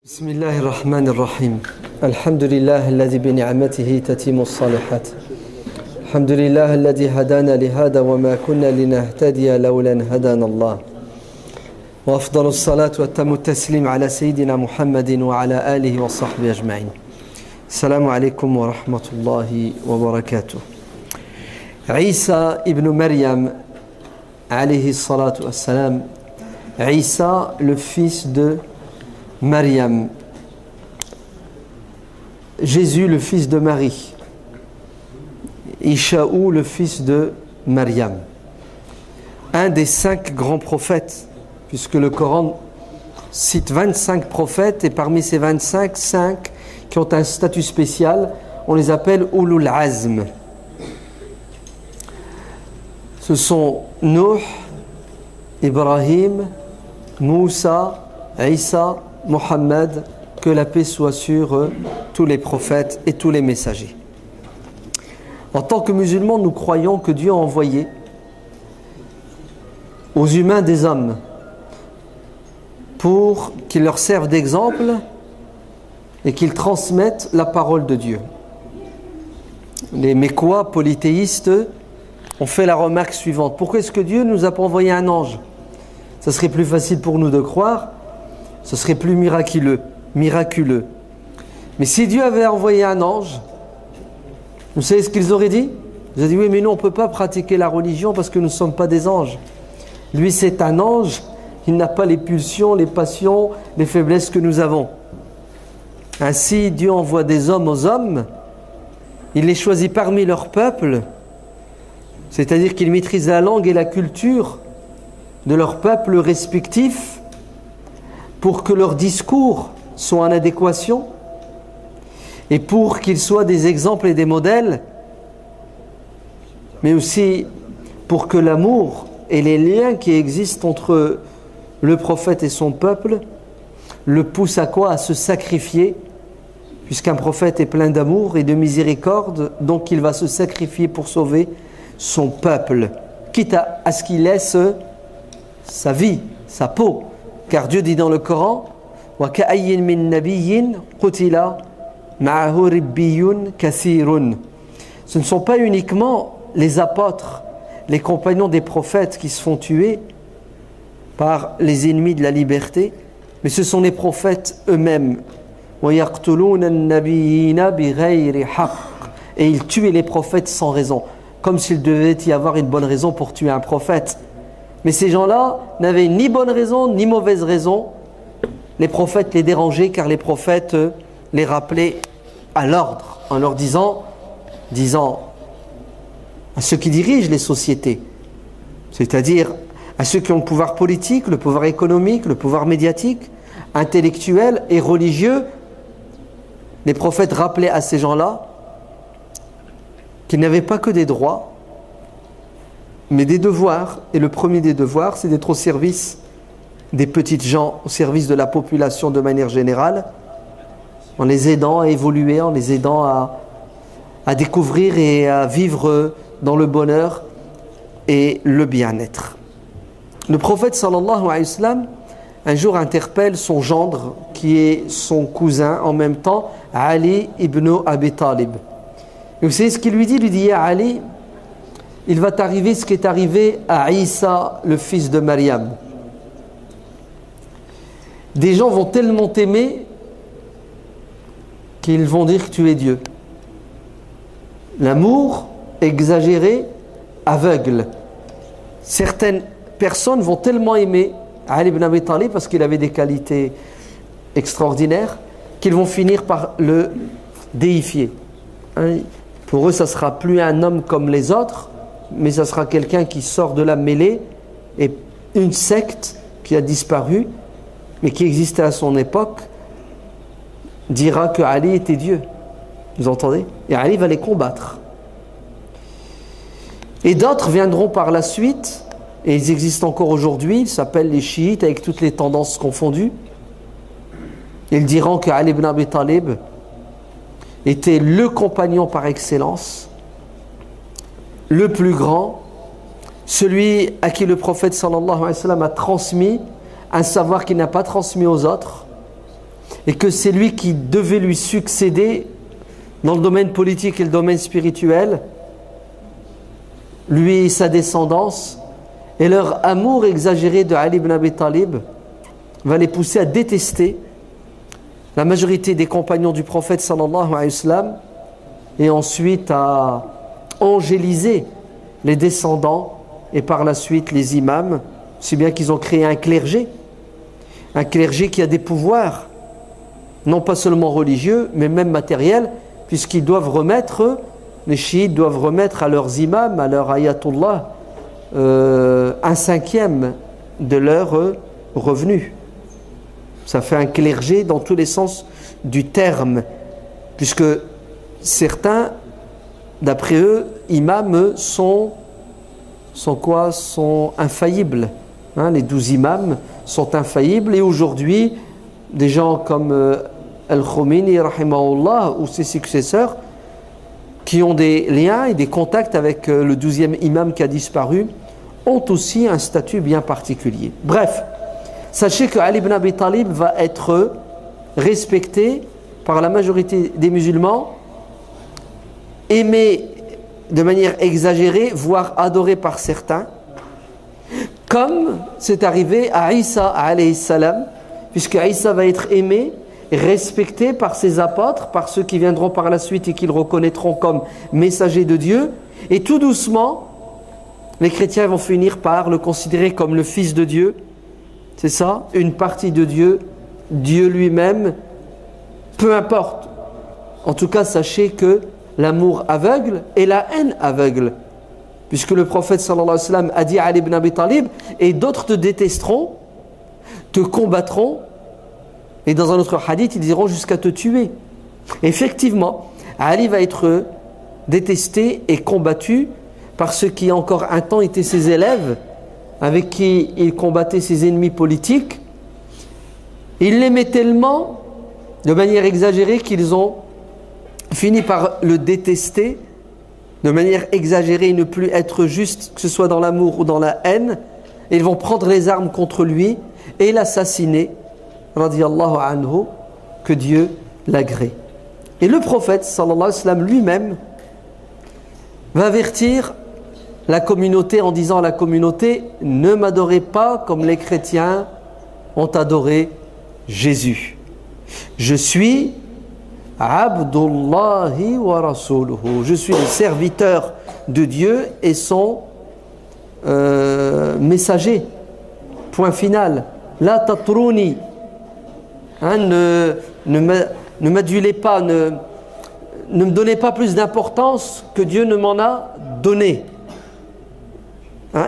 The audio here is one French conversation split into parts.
بسم الله الرحمن الرحيم الحمد لله الذي بنعمته تتم الصالحات الحمد لله الذي هدانا لهذا وما كنا لنهتدي لولا أن هدانا الله وأفضل الصلاة وأتم التسليم على سيدنا محمد وعلى آله وصحبه أجمعين. السلام عليكم ورحمة الله وبركاته. Isa ibn Maryam alayhi salatu wassalam, Isa le fils de Maryam, Jésus le fils de Marie, Ishaou le fils de Maryam, un des 5 grands prophètes, puisque le Coran cite 25 prophètes et parmi ces 25, 5 qui ont un statut spécial, on les appelle Ulul Azm. Ce sont Nuh, Ibrahim, Moussa, Isa, Mohammed, que la paix soit sur tous les prophètes et tous les messagers. En tant que musulmans, nous croyons que Dieu a envoyé aux humains des hommes pour qu'ils leur servent d'exemple et qu'ils transmettent la parole de Dieu. Les Mécois polythéistes ont fait la remarque suivante: pourquoi est-ce que Dieu ne nous a pas envoyé un ange? Ça serait plus facile pour nous de croire, ce serait plus miraculeux. Mais si Dieu avait envoyé un ange, vous savez ce qu'ils auraient dit? Ils ont dit: oui, mais nous on ne peut pas pratiquer la religion parce que nous ne sommes pas des anges. Lui c'est un ange, il n'a pas les pulsions, les passions, les faiblesses que nous avons. Ainsi Dieu envoie des hommes aux hommes, il les choisit parmi leur peuple, c'est-à-dire qu'ils maîtrisent la langue et la culture de leur peuple respectif pour que leurs discours soient en adéquation et pour qu'ils soient des exemples et des modèles, mais aussi pour que l'amour et les liens qui existent entre le prophète et son peuple le poussent à quoi? À se sacrifier, puisqu'un prophète est plein d'amour et de miséricorde, donc il va se sacrifier pour sauver son peuple, quitte à ce qu'il laisse sa vie, sa peau. Car Dieu dit dans le Coran: وَكَأَيٍّ مِّن نَبِيٍّ قُتِلَ مَعَهُ رِبِّيٌّ كَثِيرٌ. Ce ne sont pas uniquement les apôtres, les compagnons des prophètes qui se font tuer par les ennemis de la liberté, mais ce sont les prophètes eux-mêmes. وَيَقْتُلُونَ النَّبِيِّينَ بِغَيْرِ حَقٍّ. Et ils tuaient les prophètes sans raison, comme s'il devait y avoir une bonne raison pour tuer un prophète. Mais ces gens-là n'avaient ni bonne raison ni mauvaise raison. Les prophètes les dérangeaient car les prophètes les rappelaient à l'ordre en leur disant à ceux qui dirigent les sociétés, c'est-à-dire à ceux qui ont le pouvoir politique, le pouvoir économique, le pouvoir médiatique, intellectuel et religieux, les prophètes rappelaient à ces gens-là qu'ils n'avaient pas que des droits, mais des devoirs. Et le premier des devoirs, c'est d'être au service des petites gens, au service de la population de manière générale, en les aidant à évoluer, en les aidant à découvrir et à vivre dans le bonheur et le bien-être. Le prophète sallallahu alayhi wa sallam un jour interpelle son gendre, qui est son cousin en même temps, Ali ibn Abi Talib. Et vous savez ce qu'il lui dit? Il lui dit: ya Ali, il va t'arriver ce qui est arrivé à Isa, le fils de Maryam. Des gens vont tellement t'aimer qu'ils vont dire que tu es Dieu. L'amour exagéré, aveugle. Certaines personnes vont tellement aimer Ali ibn Abi Talib parce qu'il avait des qualités extraordinaires qu'ils vont finir par le déifier. Pour eux, ça ne sera plus un homme comme les autres, mais ça sera quelqu'un qui sort de la mêlée, et une secte qui a disparu, mais qui existait à son époque, dira que Ali était Dieu. Vous entendez? Et Ali va les combattre. Et d'autres viendront par la suite, et ils existent encore aujourd'hui, ils s'appellent les chiites, avec toutes les tendances confondues. Ils diront que Ali ibn Abi Talib était le compagnon par excellence, le plus grand, celui à qui le prophète sallallahu alayhi wa sallam a transmis un savoir qu'il n'a pas transmis aux autres, et que c'est lui qui devait lui succéder dans le domaine politique et le domaine spirituel, lui et sa descendance, et leur amour exagéré de Ali ibn Abi Talib va les pousser à détester la majorité des compagnons du prophète sallallahu alayhi wa sallam, et ensuite à angéliser les descendants et par la suite les imams, si bien qu'ils ont créé un clergé qui a des pouvoirs non pas seulement religieux mais même matériels, puisqu'ils doivent remettre, les chiites doivent remettre à leurs imams, à leurs ayatollahs, 1/5 de leurs revenus. Ça fait un clergé dans tous les sens du terme, puisque certains, d'après eux, imams sont infaillibles. Les 12 imams sont infaillibles, et aujourd'hui, des gens comme Al-Khomeini, rahimahullah, ou ses successeurs, qui ont des liens et des contacts avec le 12e imam qui a disparu, ont aussi un statut bien particulier. Bref, sachez que Ali ibn Abi Talib va être respecté par la majorité des musulmans, aimé de manière exagérée, voire adoré par certains, comme c'est arrivé à Isa alayhi salam, puisque Isa va être aimé, respecté par ses apôtres, par ceux qui viendront par la suite et qui le reconnaîtront comme messager de Dieu, et tout doucement, les chrétiens vont finir par le considérer comme le fils de Dieu. C'est ça, une partie de Dieu, Dieu lui-même, peu importe. En tout cas, sachez que l'amour aveugle et la haine aveugle. Puisque le prophète sallallahu alayhi wa sallam a dit à Ali ibn Abi Talib, et d'autres te détesteront, te combattront, et dans un autre hadith, ils iront jusqu'à te tuer. Effectivement, Ali va être détesté et combattu par ceux qui encore un temps étaient ses élèves, avec qui il combattait ses ennemis politiques. Il l'aimait tellement, de manière exagérée, qu'ils ont fini par le détester, de manière exagérée, et ne plus être juste, que ce soit dans l'amour ou dans la haine. Et ils vont prendre les armes contre lui et l'assassiner, radiyallahu anhu, que Dieu l'agrée. Et le prophète, sallallahu alayhi wa sallam, lui-même, va avertir la communauté en disant à la communauté: ne m'adorez pas comme les chrétiens ont adoré Jésus. Je suis Abdullahi wa Rasuluhu. Je suis le serviteur de Dieu et son messager. Point final. La tatruni. Ne m'adulez pas, ne me donnez pas plus d'importance que Dieu ne m'en a donné.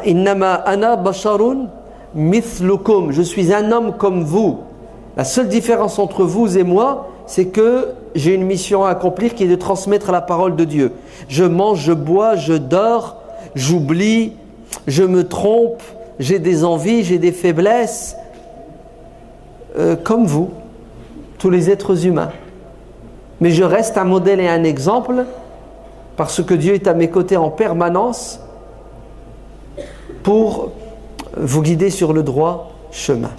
Innama ana basharun mithlukum. Je suis un homme comme vous. La seule différence entre vous et moi, c'est que j'ai une mission à accomplir qui est de transmettre la parole de Dieu. Je mange, je bois, je dors, j'oublie, je me trompe, j'ai des envies, j'ai des faiblesses, comme vous, tous les êtres humains. Mais je reste un modèle et un exemple, parce que Dieu est à mes côtés en permanence pour vous guider sur le droit chemin.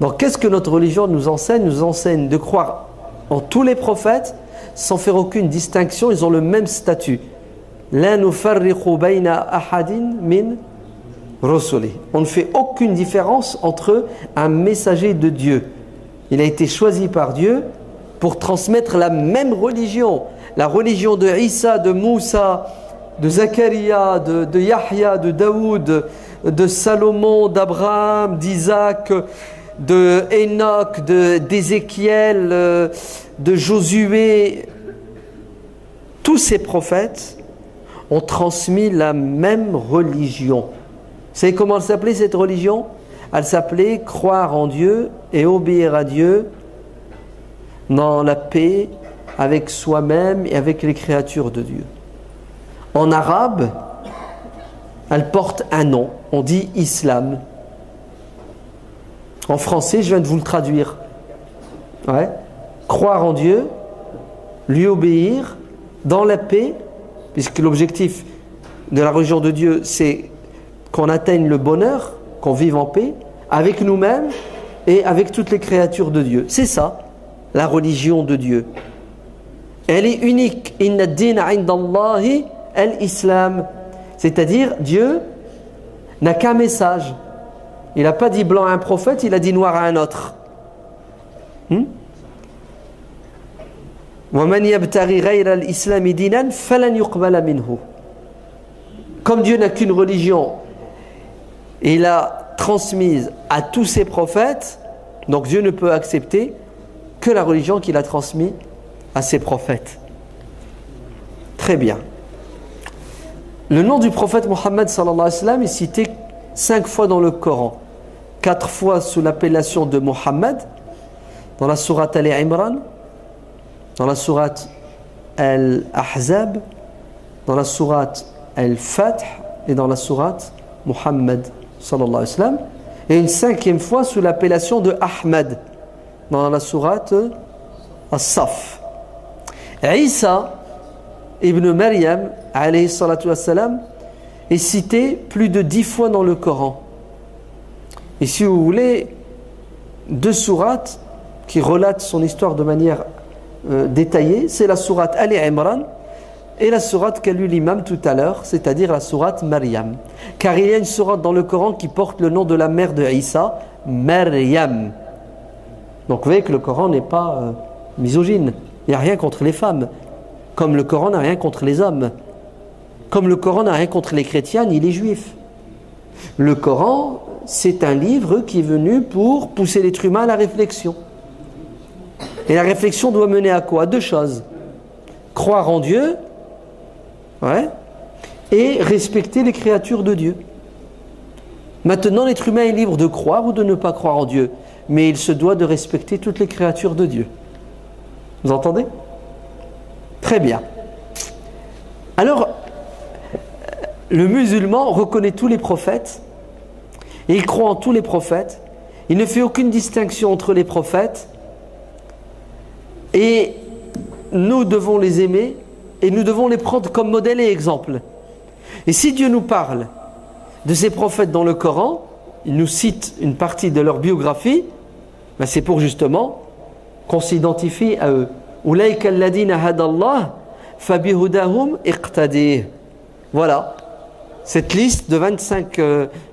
Donc qu'est-ce que notre religion nous enseigne? Nous enseigne de croire en tous les prophètes sans faire aucune distinction. Ils ont le même statut. La nufarriqu bayna ahadin min rusuli. On ne fait aucune différence entre un messager de Dieu. Il a été choisi par Dieu pour transmettre la même religion. La religion de Isa, de Moussa, de Zacharia, de Yahya, de Daoud, de Salomon, d'Abraham, d'Isaac, de Enoch, d'Ézéchiel, de Josué. Tous ces prophètes ont transmis la même religion. Vous savez comment elle s'appelait, cette religion? Elle s'appelait croire en Dieu et obéir à Dieu dans la paix avec soi-même et avec les créatures de Dieu. En arabe, elle porte un nom. On dit islam. En français, je viens de vous le traduire. Ouais. Croire en Dieu, lui obéir, dans la paix, puisque l'objectif de la religion de Dieu, c'est qu'on atteigne le bonheur, qu'on vive en paix, avec nous-mêmes et avec toutes les créatures de Dieu. C'est ça, la religion de Dieu. Elle est unique. Inna ad-dina 'inda Allahi al-Islam. C'est-à-dire, Dieu n'a qu'un message. Il n'a pas dit blanc à un prophète, il a dit noir à un autre. وَمَنْ يَبْتَغِي غَيْرَ الْإِسْلَامِ دِينًا فَلَنْ يُقْبَلَ مِنْهُ. Comme Dieu n'a qu'une religion, il l'a transmise à tous ses prophètes, donc Dieu ne peut accepter que la religion qu'il a transmise à ses prophètes. Très bien. Le nom du prophète Mohammed sallallahu alayhi wa sallam est cité 5 fois dans le Coran. 4 fois sous l'appellation de Mohammed, dans la sourate Al-Imran, dans la sourate Al-Ahzab, dans la sourate Al-Fath et dans la sourate Mohammed sallallahu alayhi wa sallam, et une 5e fois sous l'appellation de Ahmed dans la sourate As-Saf. Isa ibn Maryam alayhi salatu wassalam est cité plus de 10 fois dans le Coran. Et si vous voulez, 2 sourates qui relatent son histoire de manière détaillée, c'est la sourate Al-Imran et la sourate qu'a lu l'imam tout à l'heure, c'est-à-dire la sourate Maryam. Car il y a une sourate dans le Coran qui porte le nom de la mère de Isa, Maryam. Donc vous voyez que le Coran n'est pas misogyne. Il n'y a rien contre les femmes. Comme le Coran n'a rien contre les hommes. Comme le Coran n'a rien contre les chrétiens ni les juifs. Le Coran, c'est un livre qui est venu pour pousser l'être humain à la réflexion. Et la réflexion doit mener à quoi? À 2 choses. Croire en Dieu, ouais, et respecter les créatures de Dieu. Maintenant, l'être humain est libre de croire ou de ne pas croire en Dieu, mais il se doit de respecter toutes les créatures de Dieu. Vous entendez? Très bien. Alors, le musulman reconnaît tous les prophètes, et il croit en tous les prophètes. Il ne fait aucune distinction entre les prophètes, et nous devons les aimer, et nous devons les prendre comme modèle et exemple. Et si Dieu nous parle de ces prophètes dans le Coran, il nous cite une partie de leur biographie, ben c'est pour justement qu'on s'identifie à eux. Ulaika alladhina hadallah fabihudahum iqtadih. Voilà, cette liste de 25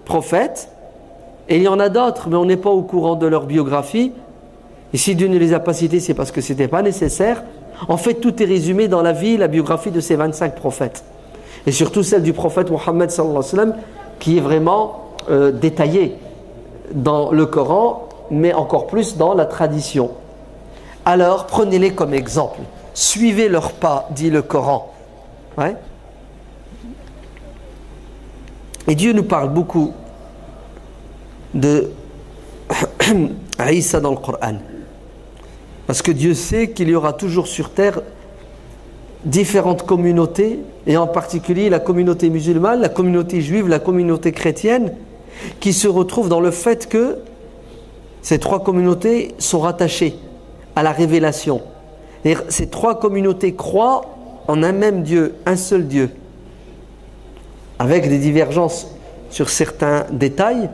prophètes, et il y en a d'autres, mais on n'est pas au courant de leur biographie. Et si Dieu ne les a pas cités, c'est parce que ce n'était pas nécessaire. En fait, tout est résumé dans la vie, la biographie de ces 25 prophètes. Et surtout celle du prophète Mohammed sallallahu alayhi wa sallam, qui est vraiment détaillée dans le Coran, mais encore plus dans la tradition. Alors, prenez-les comme exemple. Suivez leurs pas, dit le Coran. Ouais. Et Dieu nous parle beaucoup de Isa dans le Coran. Parce que Dieu sait qu'il y aura toujours sur terre différentes communautés, et en particulier la communauté musulmane, la communauté juive, la communauté chrétienne, qui se retrouvent dans le fait que ces 3 communautés sont rattachées à la révélation. Et ces 3 communautés croient en un même Dieu, un seul Dieu, avec des divergences sur certains détails.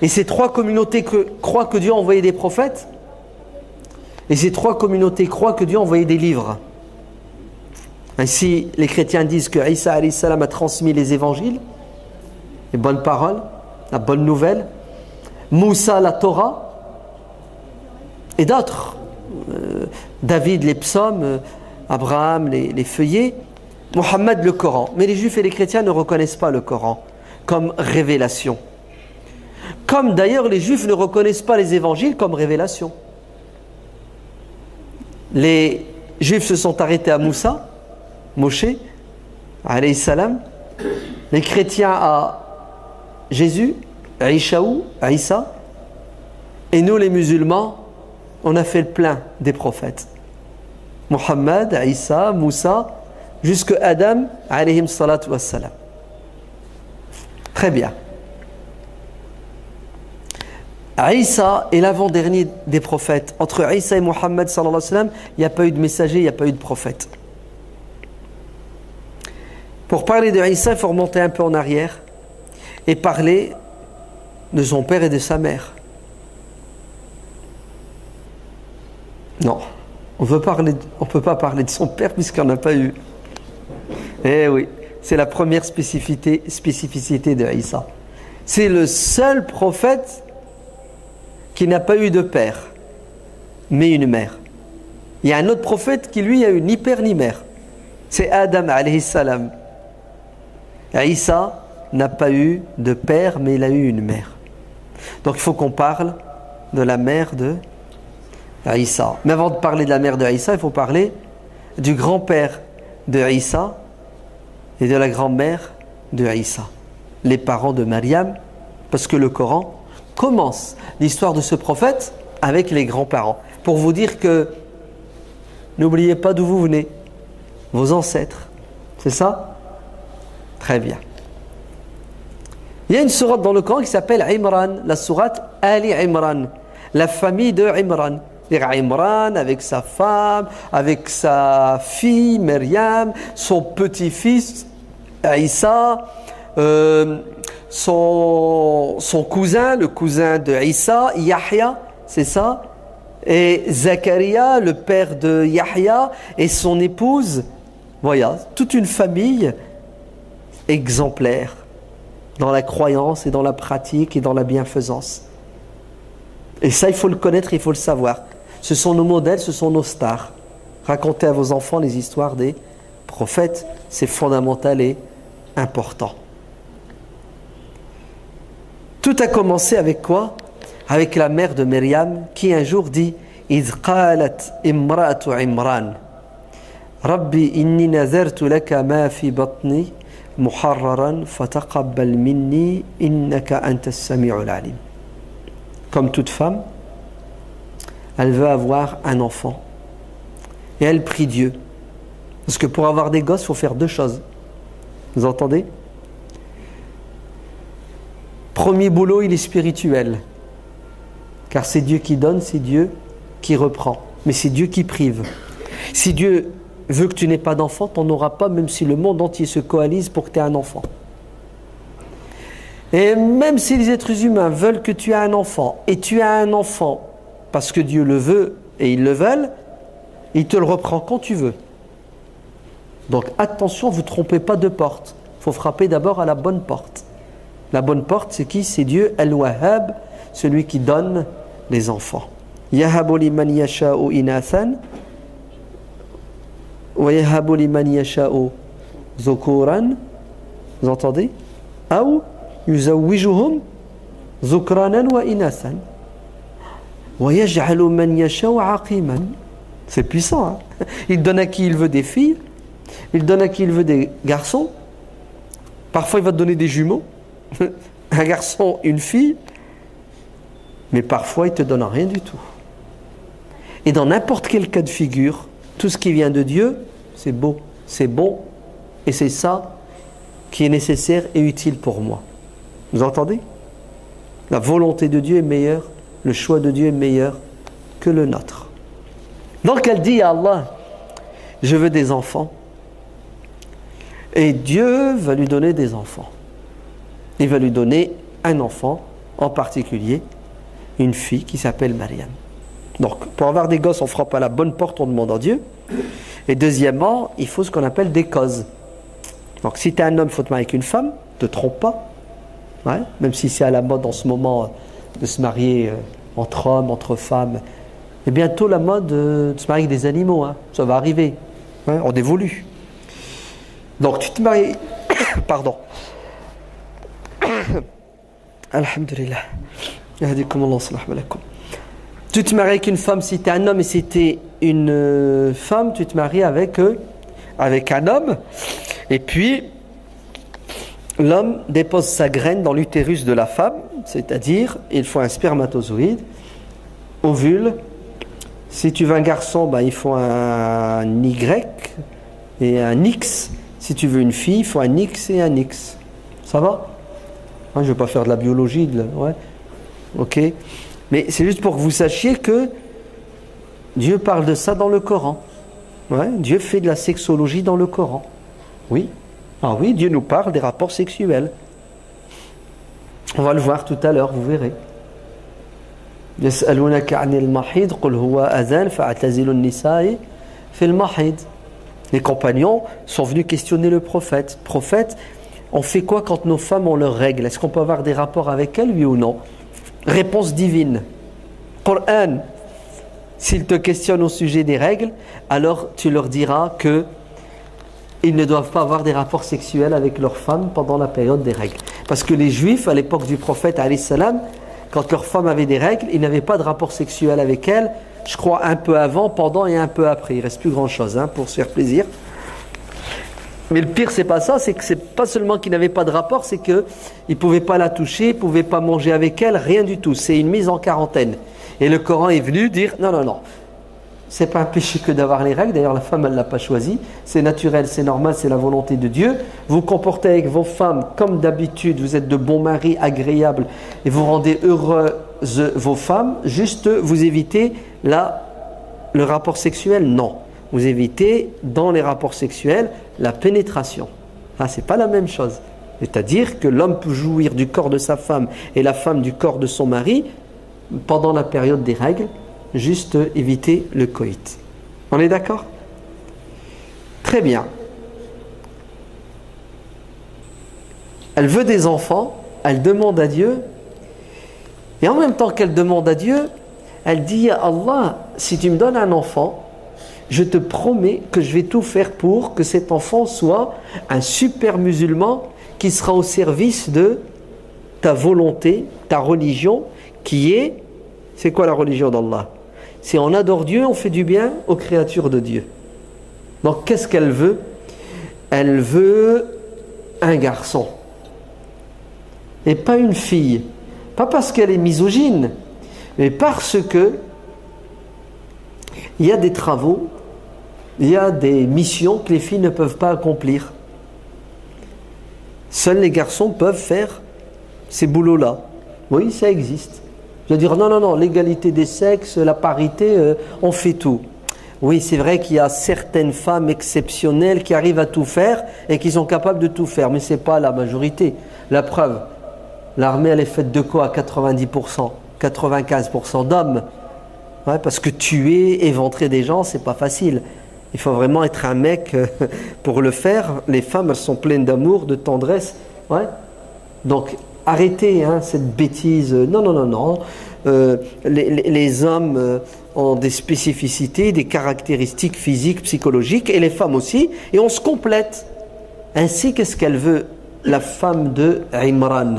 Et ces 3 communautés croient que Dieu a envoyé des prophètes, et ces 3 communautés croient que Dieu a envoyé des livres. Ainsi, les chrétiens disent que Isa alayhi salam a transmis les évangiles, les bonnes paroles, la bonne nouvelle, Moussa la Torah, et d'autres, David les psaumes, Abraham les feuillets, Mohammed le Coran. Mais les juifs et les chrétiens ne reconnaissent pas le Coran comme révélation. Comme d'ailleurs les juifs ne reconnaissent pas les évangiles comme révélation. Les juifs se sont arrêtés à Moussa, Moshe, alayhi salam. Les chrétiens à Jésus, Aïchaou, Aïssa. Et nous les musulmans, on a fait le plein des prophètes. Mohammed, Aïssa, Moussa, jusqu'à Adam, alayhim salatu wassalam. Très bien. Isa est l'avant-dernier des prophètes. Entre Isa et Mohammed sallallahu alayhi wa sallam, il n'y a pas eu de messager, il n'y a pas eu de prophète. Pour parler de Isa, il faut remonter un peu en arrière et parler de son père et de sa mère. Non. On ne peut pas parler de son père puisqu'il n'y en a pas eu. Eh oui, c'est la première spécificité de Isa. C'est le seul prophète qui n'a pas eu de père, mais une mère. Il y a un autre prophète qui, lui, a eu ni père ni mère. C'est Adam, alayhi salam. Isa n'a pas eu de père, mais il a eu une mère. Donc il faut qu'on parle de la mère de Isa. Mais avant de parler de la mère de Isa, il faut parler du grand-père de Isa et de la grand-mère de Isa. Les parents de Maryam, parce que le Coran commence l'histoire de ce prophète avec les grands-parents. Pour vous dire que n'oubliez pas d'où vous venez, vos ancêtres. C'est ça? Très bien. Il y a une sourate dans le Coran qui s'appelle Imran, la sourate Ali Imran, la famille de Imran. Imran avec sa femme, avec sa fille Myriam, son petit-fils Isa, son cousin, le cousin de Isa, Yahya, c'est ça, et Zacharia, le père de Yahya, et son épouse. Voilà, toute une famille exemplaire dans la croyance et dans la pratique et dans la bienfaisance. Et ça, il faut le connaître, il faut le savoir. Ce sont nos modèles, ce sont nos stars. Racontez à vos enfants les histoires des prophètes, c'est fondamental et important. Tout a commencé avec quoi? Avec la mère de Myriam qui un jour dit إذ قالت امرأة عمران ربي إني نذرت لك ما في بطني محررا فتقبل مني إنك أنت السميع العليم. Comme toute femme, elle veut avoir un enfant. Et elle prie Dieu. Parce que pour avoir des gosses, il faut faire deux choses. Vous entendez? Premier boulot, il est spirituel. Car c'est Dieu qui donne, c'est Dieu qui reprend. Mais c'est Dieu qui prive. Si Dieu veut que tu n'aies pas d'enfant, tu n'en auras pas, même si le monde entier se coalise pour que tu aies un enfant. Et même si les êtres humains veulent que tu aies un enfant, et tu as un enfant parce que Dieu le veut et ils le veulent, il te le reprend quand tu veux. Donc attention, vous ne trompez pas de porte. Il faut frapper d'abord à la bonne porte. La bonne porte, c'est qui? C'est Dieu, Al-Wahhab, celui qui donne les enfants. Yahabu liman yasha'u inathan wa yahabu liman yasha'u zukuran. Vous entendez? Ou yuzawwijuhum zukranan wa inathan wa yaj'alu man yasha'u aqiman. C'est puissant, hein? Il donne à qui il veut des filles, il donne à qui il veut des garçons. Parfois il va te donner des jumeaux, un garçon, une fille, mais parfois il te donne rien du tout. Et dans n'importe quel cas de figure, tout ce qui vient de Dieu, c'est beau, c'est bon, et c'est ça qui est nécessaire et utile pour moi. Vous entendez? La volonté de Dieu est meilleure, le choix de Dieu est meilleur que le nôtre. Donc elle dit à Allah, je veux des enfants. Et Dieu va lui donner des enfants. Il va lui donner un enfant, en particulier une fille qui s'appelle Maryam. Donc pour avoir des gosses, on frappe à la bonne porte, on demande à Dieu. Et deuxièmement, il faut ce qu'on appelle des causes. Donc si tu es un homme, il faut te marier avec une femme, ne te trompe pas. Ouais, même si c'est à la mode en ce moment de se marier entre hommes, entre femmes. Et bientôt la mode de se marier avec des animaux, hein. Ça va arriver. Ouais, on évolue. Donc tu te maries... Pardon. Alhamdulillah. Tu te maries avec une femme si tu es un homme, et si tu es une femme, tu te maries avec un homme. Et puis, l'homme dépose sa graine dans l'utérus de la femme, c'est-à-dire, il faut un spermatozoïde, ovule. Si tu veux un garçon, ben, il faut un Y et un X. Si tu veux une fille, il faut un X et un X. Ça va? Je ne vais pas faire de la biologie. Ouais. Ok. Mais c'est juste pour que vous sachiez que Dieu parle de ça dans le Coran. Ouais. Dieu fait de la sexologie dans le Coran. Oui. Ah oui, Dieu nous parle des rapports sexuels. On va le voir tout à l'heure, vous verrez. يسألونك عن المحيض قل هو أذان فاعتزلوا النساء في المحيض. Les compagnons sont venus questionner le prophète. Prophète, on fait quoi quand nos femmes ont leurs règles? Est-ce qu'on peut avoir des rapports avec elles, oui ou non? Réponse divine. Coran, s'ils te questionnent au sujet des règles, alors tu leur diras que ils ne doivent pas avoir des rapports sexuels avec leurs femmes pendant la période des règles. Parce que les juifs, à l'époque du prophète, alayhi salam, quand leurs femmes avaient des règles, ils n'avaient pas de rapport sexuel avec elles, je crois un peu avant, pendant et un peu après. Il ne reste plus grand chose pour se faire plaisir. Mais le pire, c'est pas ça, c'est que c'est pas seulement qu'ils n'avaient pas de rapport, c'est qu'ils ne pouvaient pas la toucher, ils ne pouvaient pas manger avec elle, rien du tout. C'est une mise en quarantaine. Et le Coran est venu dire non, non, non. C'est pas un péché que d'avoir les règles. D'ailleurs, la femme, elle ne l'a pas choisi. C'est naturel, c'est normal, c'est la volonté de Dieu. Vous comportez avec vos femmes comme d'habitude. Vous êtes de bons maris, agréables. Et vous rendez heureuses vos femmes. Juste, vous évitez le rapport sexuel. Non. Vous évitez, dans les rapports sexuels, la pénétration. Ah, c'est pas la même chose. C'est-à-dire que l'homme peut jouir du corps de sa femme et la femme du corps de son mari pendant la période des règles. Juste éviter le coït. On est d'accord? Très bien. Elle veut des enfants, elle demande à Dieu, et en même temps qu'elle demande à Dieu, elle dit à Allah, si tu me donnes un enfant, je te promets que je vais tout faire pour que cet enfant soit un super musulman qui sera au service de ta volonté, ta religion, qui est, c'est quoi la religion d'Allah? Si on adore Dieu, on fait du bien aux créatures de Dieu. Donc qu'est-ce qu'elle veut? Elle veut un garçon. Et pas une fille. Pas parce qu'elle est misogyne, mais parce que il y a des travaux, il y a des missions que les filles ne peuvent pas accomplir. Seuls les garçons peuvent faire ces boulots-là. Oui, ça existe. Je veux dire, non, non, non, l'égalité des sexes, la parité, on fait tout. Oui, c'est vrai qu'il y a certaines femmes exceptionnelles qui arrivent à tout faire et qui sont capables de tout faire, mais ce n'est pas la majorité. La preuve, l'armée, elle est faite de quoi à 90%, 95% d'hommes. Ouais, parce que tuer, éventrer des gens, c'est pas facile. Il faut vraiment être un mec pour le faire. Les femmes, elles sont pleines d'amour, de tendresse. Ouais. Donc, arrêtez cette bêtise. Non, non, non, non. Les hommes ont des spécificités, des caractéristiques physiques, psychologiques, et les femmes aussi, et on se complète. Ainsi, qu'est-ce qu'elle veut, la femme de Imran?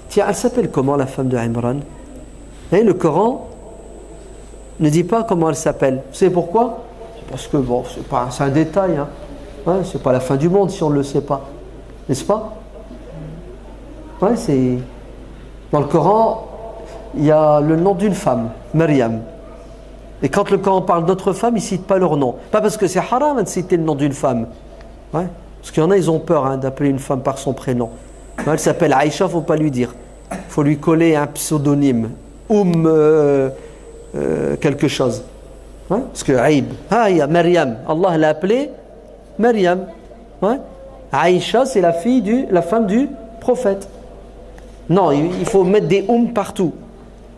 Tiens, elle s'appelle comment, la femme de Imran? Le Coran ne dit pas comment elle s'appelle. Vous savez pourquoi? Parce que, bon, c'est un détail. Ouais, c'est pas la fin du monde si on ne le sait pas. N'est-ce pas? Ouais, c'est... Dans le Coran, il y a le nom d'une femme, Maryam. Et quand le Coran parle d'autres femmes, il ne cite pas leur nom. Pas parce que c'est haram de citer le nom d'une femme. Ouais. Parce qu'il y en a, ils ont peur d'appeler une femme par son prénom. Ouais, elle s'appelle Aïcha, il ne faut pas lui dire. Il faut lui coller un pseudonyme. Quelque chose. Ouais. Parce que Aïb. Ah, il y a Maryam. Allah l'a appelée Maryam. Ouais. Aïcha, c'est la femme du prophète. Non, il faut mettre des partout.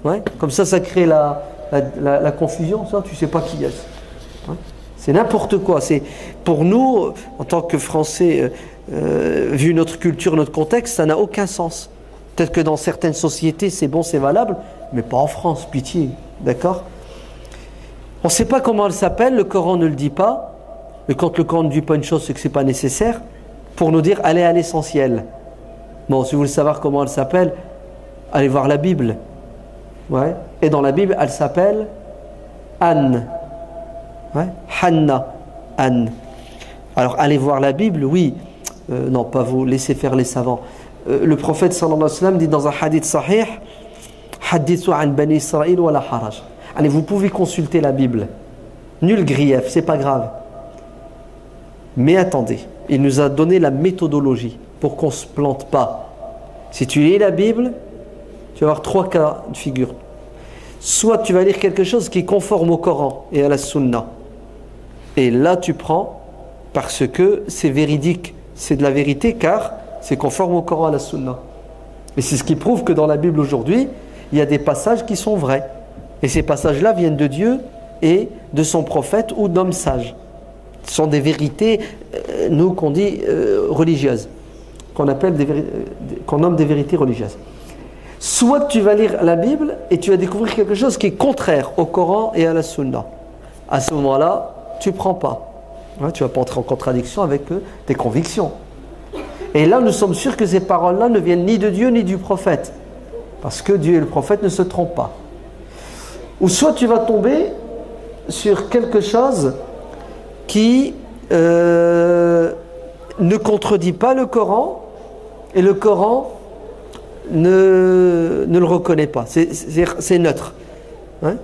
Ouais. Comme ça crée la confusion. Ça, tu ne sais pas qui est-ce. Ouais. C'est n'importe quoi. C'est, pour nous, en tant que Français, vu notre culture, notre contexte, ça n'a aucun sens. Peut-être que dans certaines sociétés, c'est bon, c'est valable, mais pas en France, pitié. D'accord? On ne sait pas comment elle s'appelle, le Coran ne le dit pas. Mais quand le Coran ne dit pas une chose, c'est que ce n'est pas nécessaire. Pour nous dire, allez à l'essentiel. Bon, si vous voulez savoir comment elle s'appelle, allez voir la Bible. Ouais. Et dans la Bible, elle s'appelle Anne. Ouais. Hanna. Anne. Alors, allez voir la Bible, oui. Non, pas vous, laissez faire les savants. Le prophète sallallahu alayhi wa sallam dit dans un hadith sahih, hadithu an bani Israël wa la haraj. Allez, vous pouvez consulter la Bible. Nul grief, c'est pas grave. Mais attendez, il nous a donné la méthodologie pour qu'on ne se plante pas. Si tu lis la Bible, tu vas avoir 3 cas de figure. Soit tu vas lire quelque chose qui est conforme au Coran et à la Sunna. Et là, tu prends parce que c'est véridique. C'est de la vérité car c'est conforme au Coran et à la Sunna. Et c'est ce qui prouve que dans la Bible aujourd'hui, il y a des passages qui sont vrais. Et ces passages-là viennent de Dieu et de son prophète ou d'hommes sages. Ce sont des vérités, nous qu'on dit religieuses, qu'on appelle qu'on nomme des vérités religieuses. Soit tu vas lire la Bible et tu vas découvrir quelque chose qui est contraire au Coran et à la Sunna. À ce moment-là, tu ne prends pas. Ouais, tu ne vas pas entrer en contradiction avec tes convictions. Et là, nous sommes sûrs que ces paroles-là ne viennent ni de Dieu ni du prophète. Parce que Dieu et le prophète ne se trompent pas. Ou soit tu vas tomber sur quelque chose qui ne contredit pas le Coran et le Coran ne le reconnaît pas. C'est neutre. Hein?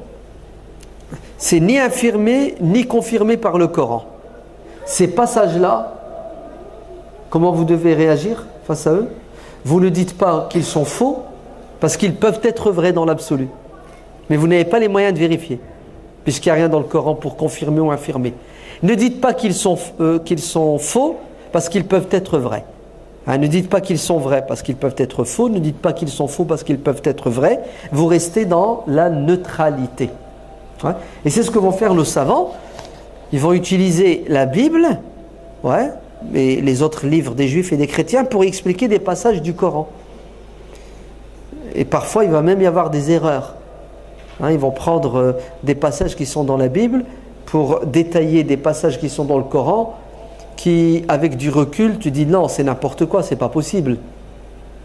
C'est ni affirmé ni confirmé par le Coran. Ces passages-là, comment vous devez réagir face à eux? Vous ne dites pas qu'ils sont faux parce qu'ils peuvent être vrais dans l'absolu. Mais vous n'avez pas les moyens de vérifier puisqu'il n'y a rien dans le Coran pour confirmer ou infirmer. Ne dites pas qu'ils sont faux parce qu'ils peuvent être vrais. Hein, ne dites pas qu'ils sont vrais parce qu'ils peuvent être faux. Ne dites pas qu'ils sont faux parce qu'ils peuvent être vrais. Vous restez dans la neutralité. Ouais. Et c'est ce que vont faire nos savants. Ils vont utiliser la Bible, ouais, et les autres livres des Juifs et des chrétiens pour expliquer des passages du Coran. Et parfois, il va même y avoir des erreurs. Hein, ils vont prendre des passages qui sont dans la Bible pour détailler des passages qui sont dans le Coran qui, avec du recul, tu dis non, c'est n'importe quoi, c'est pas possible.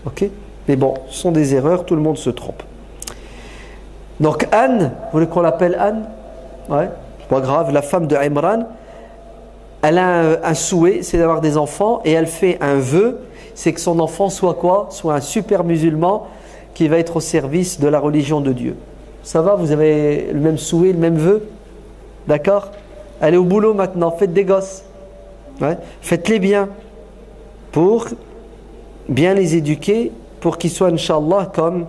Ok? Mais bon, ce sont des erreurs, tout le monde se trompe. Donc Anne, vous voulez qu'on l'appelle Anne? Ouais, c'est pas grave, la femme de Imran, elle a un souhait, c'est d'avoir des enfants, et elle fait un vœu, c'est que son enfant soit quoi? Soit un super musulman qui va être au service de la religion de Dieu. Ça va? Vous avez le même souhait, le même vœu? D'accord? Allez au boulot maintenant, faites des gosses. Ouais. Faites-les bien pour bien les éduquer, pour qu'ils soient, Inch'Allah, comme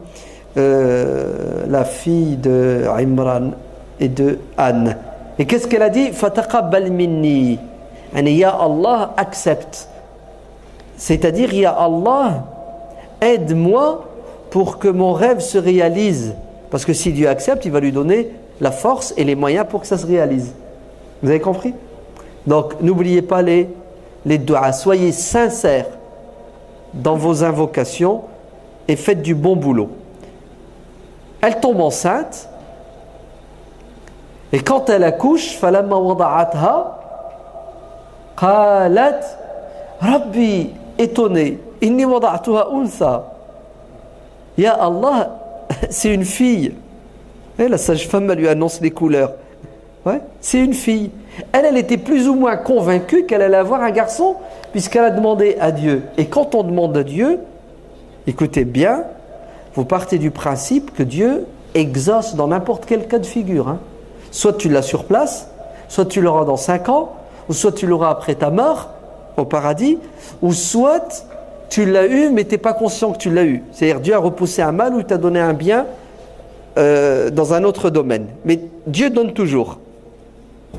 la fille de Imran et de Anne. Et qu'est-ce qu'elle a dit? Fataqabbal minni. Ya Allah, accepte. C'est-à-dire, Ya Allah, aide-moi pour que mon rêve se réalise. Parce que si Dieu accepte, il va lui donner la force et les moyens pour que ça se réalise. Vous avez compris? Donc, n'oubliez pas les du'as. Soyez sincères dans vos invocations et faites du bon boulot. Elle tombe enceinte et quand elle accouche, falamma wada'atha qalat Rabbi, étonné, inni wada'tuha untha. Ya Allah, c'est une fille. Et la sage-femme lui annonce les couleurs. Ouais, c'est une fille. Elle était plus ou moins convaincue qu'elle allait avoir un garçon puisqu'elle a demandé à Dieu. Et quand on demande à Dieu, écoutez bien, vous partez du principe que Dieu exauce dans n'importe quel cas de figure. Hein. Soit tu l'as sur place, soit tu l'auras dans 5 ans, ou soit tu l'auras après ta mort au paradis, ou soit tu l'as eu mais tu n'es pas conscient que tu l'as eu. C'est-à-dire Dieu a repoussé un mal ou il t'a donné un bien dans un autre domaine. Mais Dieu donne toujours,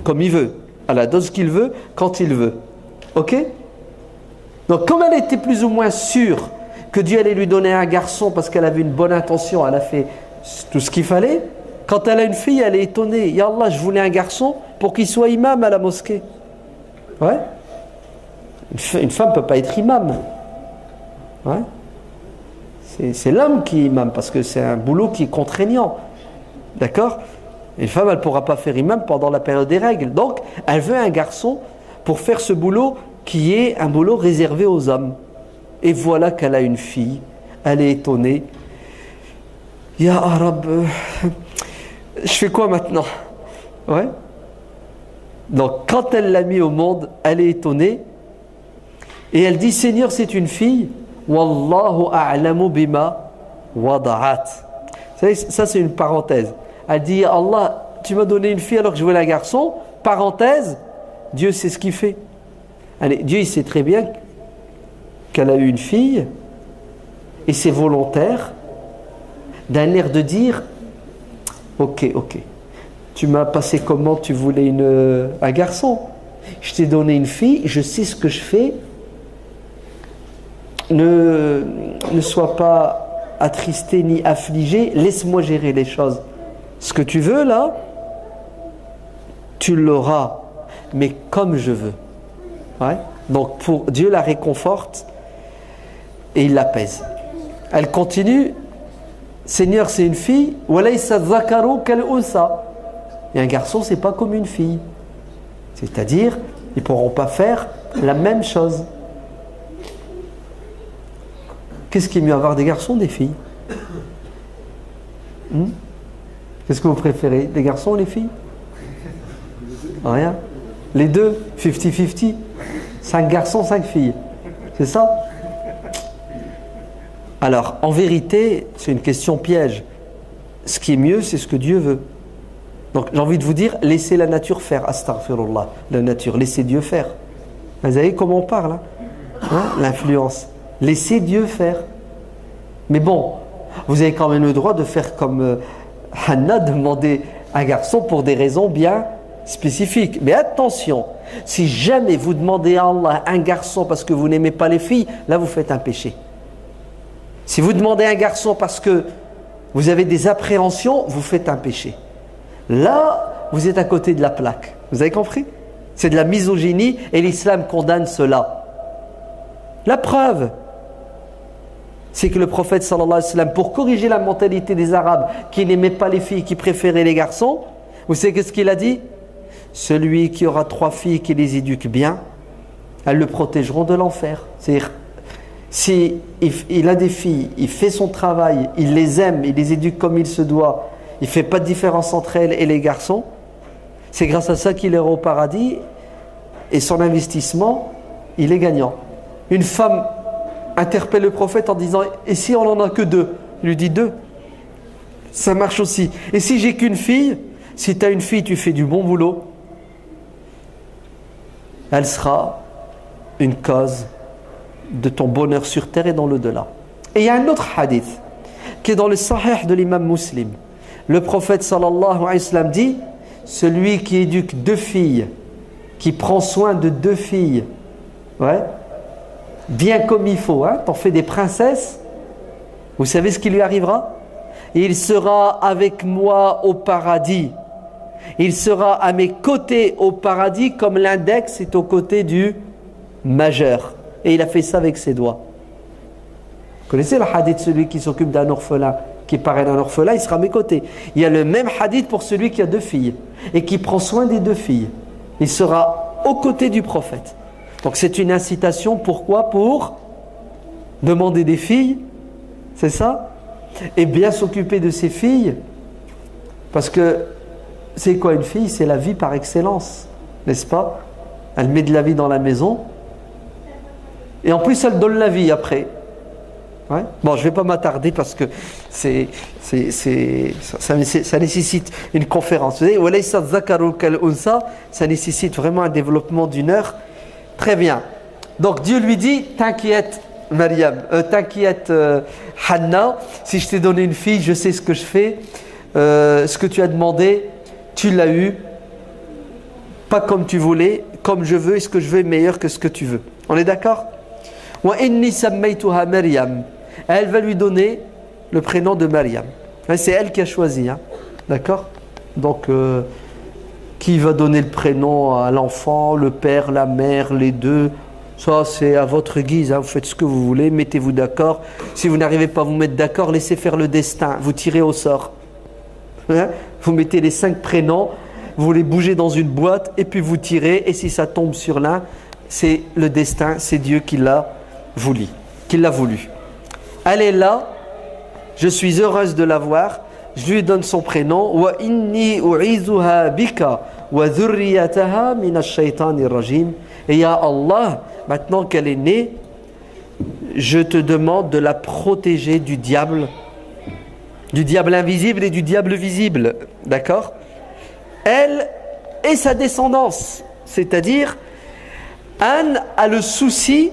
comme il veut, à la dose qu'il veut, quand il veut. Ok? Donc comme elle était plus ou moins sûre que Dieu allait lui donner un garçon parce qu'elle avait une bonne intention, elle a fait tout ce qu'il fallait. Quand elle a une fille, elle est étonnée. Ya Allah, je voulais un garçon pour qu'il soit imam à la mosquée. Ouais. Une femme ne peut pas être imam. Ouais. C'est l'homme qui est imam parce que c'est un boulot qui est contraignant. D'accord? Une femme, elle ne pourra pas faire imam pendant la période des règles. Donc, elle veut un garçon pour faire ce boulot qui est un boulot réservé aux hommes. Et voilà qu'elle a une fille. Elle est étonnée. Ya Arab, je fais quoi maintenant? Ouais. Donc, quand elle l'a mis au monde, elle est étonnée. Et elle dit, Seigneur, c'est une fille. Wallahu a'lamu bima wada'at. Vous savez, ça c'est une parenthèse. Elle dit, Allah, tu m'as donné une fille alors que je voulais un garçon. Parenthèse, Dieu sait ce qu'il fait. Allez, Dieu il sait très bien qu'elle a eu une fille et c'est volontaire, d'un air de dire ok, tu m'as passé comment, tu voulais un garçon, je t'ai donné une fille, je sais ce que je fais, ne sois pas attristé ni affligé, laisse-moi gérer les choses. Ce que tu veux là, tu l'auras, mais comme je veux. Ouais. Donc pour Dieu la réconforte et il l'apaise. Elle continue, Seigneur, c'est une fille, et un garçon, c'est pas comme une fille. C'est-à-dire, ils ne pourront pas faire la même chose. Qu'est-ce qui est mieux, avoir des garçons ou des filles? Qu'est-ce que vous préférez, les garçons ou les filles? Rien. Les deux, 50-50. 5 garçons, 5 filles. C'est ça? Alors, en vérité, c'est une question piège. Ce qui est mieux, c'est ce que Dieu veut. Donc, j'ai envie de vous dire, laissez la nature faire. Astaghfirullah, la nature, laissez Dieu faire. Vous savez comment on parle, hein, l'influence. Laissez Dieu faire. Mais bon, vous avez quand même le droit de faire comme Hannah, demander un garçon pour des raisons bien spécifiques. Mais attention, si jamais vous demandez à Allah un garçon parce que vous n'aimez pas les filles, là vous faites un péché. Si vous demandez un garçon parce que vous avez des appréhensions, vous faites un péché. Là, vous êtes à côté de la plaque. Vous avez compris? C'est de la misogynie et l'islam condamne cela. La preuve, c'est que le prophète sallallahu alayhi wa sallam, pour corriger la mentalité des Arabes qui n'aimaient pas les filles, qui préféraient les garçons, vous savez qu'est-ce qu'il a dit? Celui qui aura 3 filles qui les éduque bien, elles le protégeront de l'enfer. C'est-à-dire, si il a des filles, il fait son travail, il les aime, il les éduque comme il se doit, il ne fait pas de différence entre elles et les garçons, c'est grâce à ça qu'il ira au paradis et son investissement, il est gagnant. Une femme interpelle le prophète en disant « Et si on n'en a que 2 ?» Il lui dit « 2 ». Ça marche aussi. « Et si j'ai qu'une fille ?» Si tu as une fille, tu fais du bon boulot, elle sera une cause de ton bonheur sur terre et dans l'au-delà. Et il y a un autre hadith qui est dans le Sahih de l'imam Muslim. Le prophète sallallahu alayhi wa sallam dit: celui qui éduque 2 filles, qui prend soin de 2 filles, ouais, bien comme il faut, hein, t'en fais des princesses, vous savez ce qui lui arrivera? Il sera avec moi au paradis. Il sera à mes côtés au paradis comme l'index est aux côtés du majeur. Et il a fait ça avec ses doigts. Vous connaissez le hadith de celui qui s'occupe d'un orphelin, qui paraît d'un orphelin, il sera à mes côtés. Il y a le même hadith pour celui qui a 2 filles et qui prend soin des 2 filles. Il sera aux côtés du prophète. Donc c'est une incitation, pourquoi? Pour demander des filles, c'est ça? Et bien s'occuper de ses filles, parce que c'est quoi une fille? C'est la vie par excellence, n'est-ce pas? Elle met de la vie dans la maison et en plus elle donne la vie après. Ouais. Bon, je ne vais pas m'attarder parce que ça nécessite une conférence. Vous savez, ça nécessite vraiment un développement d'1 heure. Très bien. Donc Dieu lui dit: t'inquiète Maryam, t'inquiète Hannah, si je t'ai donné une fille, je sais ce que je fais. Ce que tu as demandé, tu l'as eu. Pas comme tu voulais, comme je veux, et ce que je veux est meilleur que ce que tu veux. On est d'accord? Wa inni sammaytuha Maryam. Elle va lui donner le prénom de Maryam. C'est elle qui a choisi, hein? D'accord? Donc, qui va donner le prénom à l'enfant, le père, la mère, les deux? Ça, c'est à votre guise, hein? Vous faites ce que vous voulez, mettez-vous d'accord. Si vous n'arrivez pas à vous mettre d'accord, laissez faire le destin. Vous tirez au sort. Hein? Vous mettez les 5 prénoms, vous les bougez dans une boîte, et puis vous tirez, et si ça tombe sur l'un, c'est le destin, c'est Dieu qui l'a voulu. Elle est là, je suis heureuse de la voir, je lui donne son prénom. Wa inni u'izuha bika wa dhurriyataha min ash-shaytanir rajim. Et ya Allah, maintenant qu'elle est née, je te demande de la protéger du diable invisible et du diable visible. D'accord? Elle et sa descendance, c'est-à-dire Anne a le souci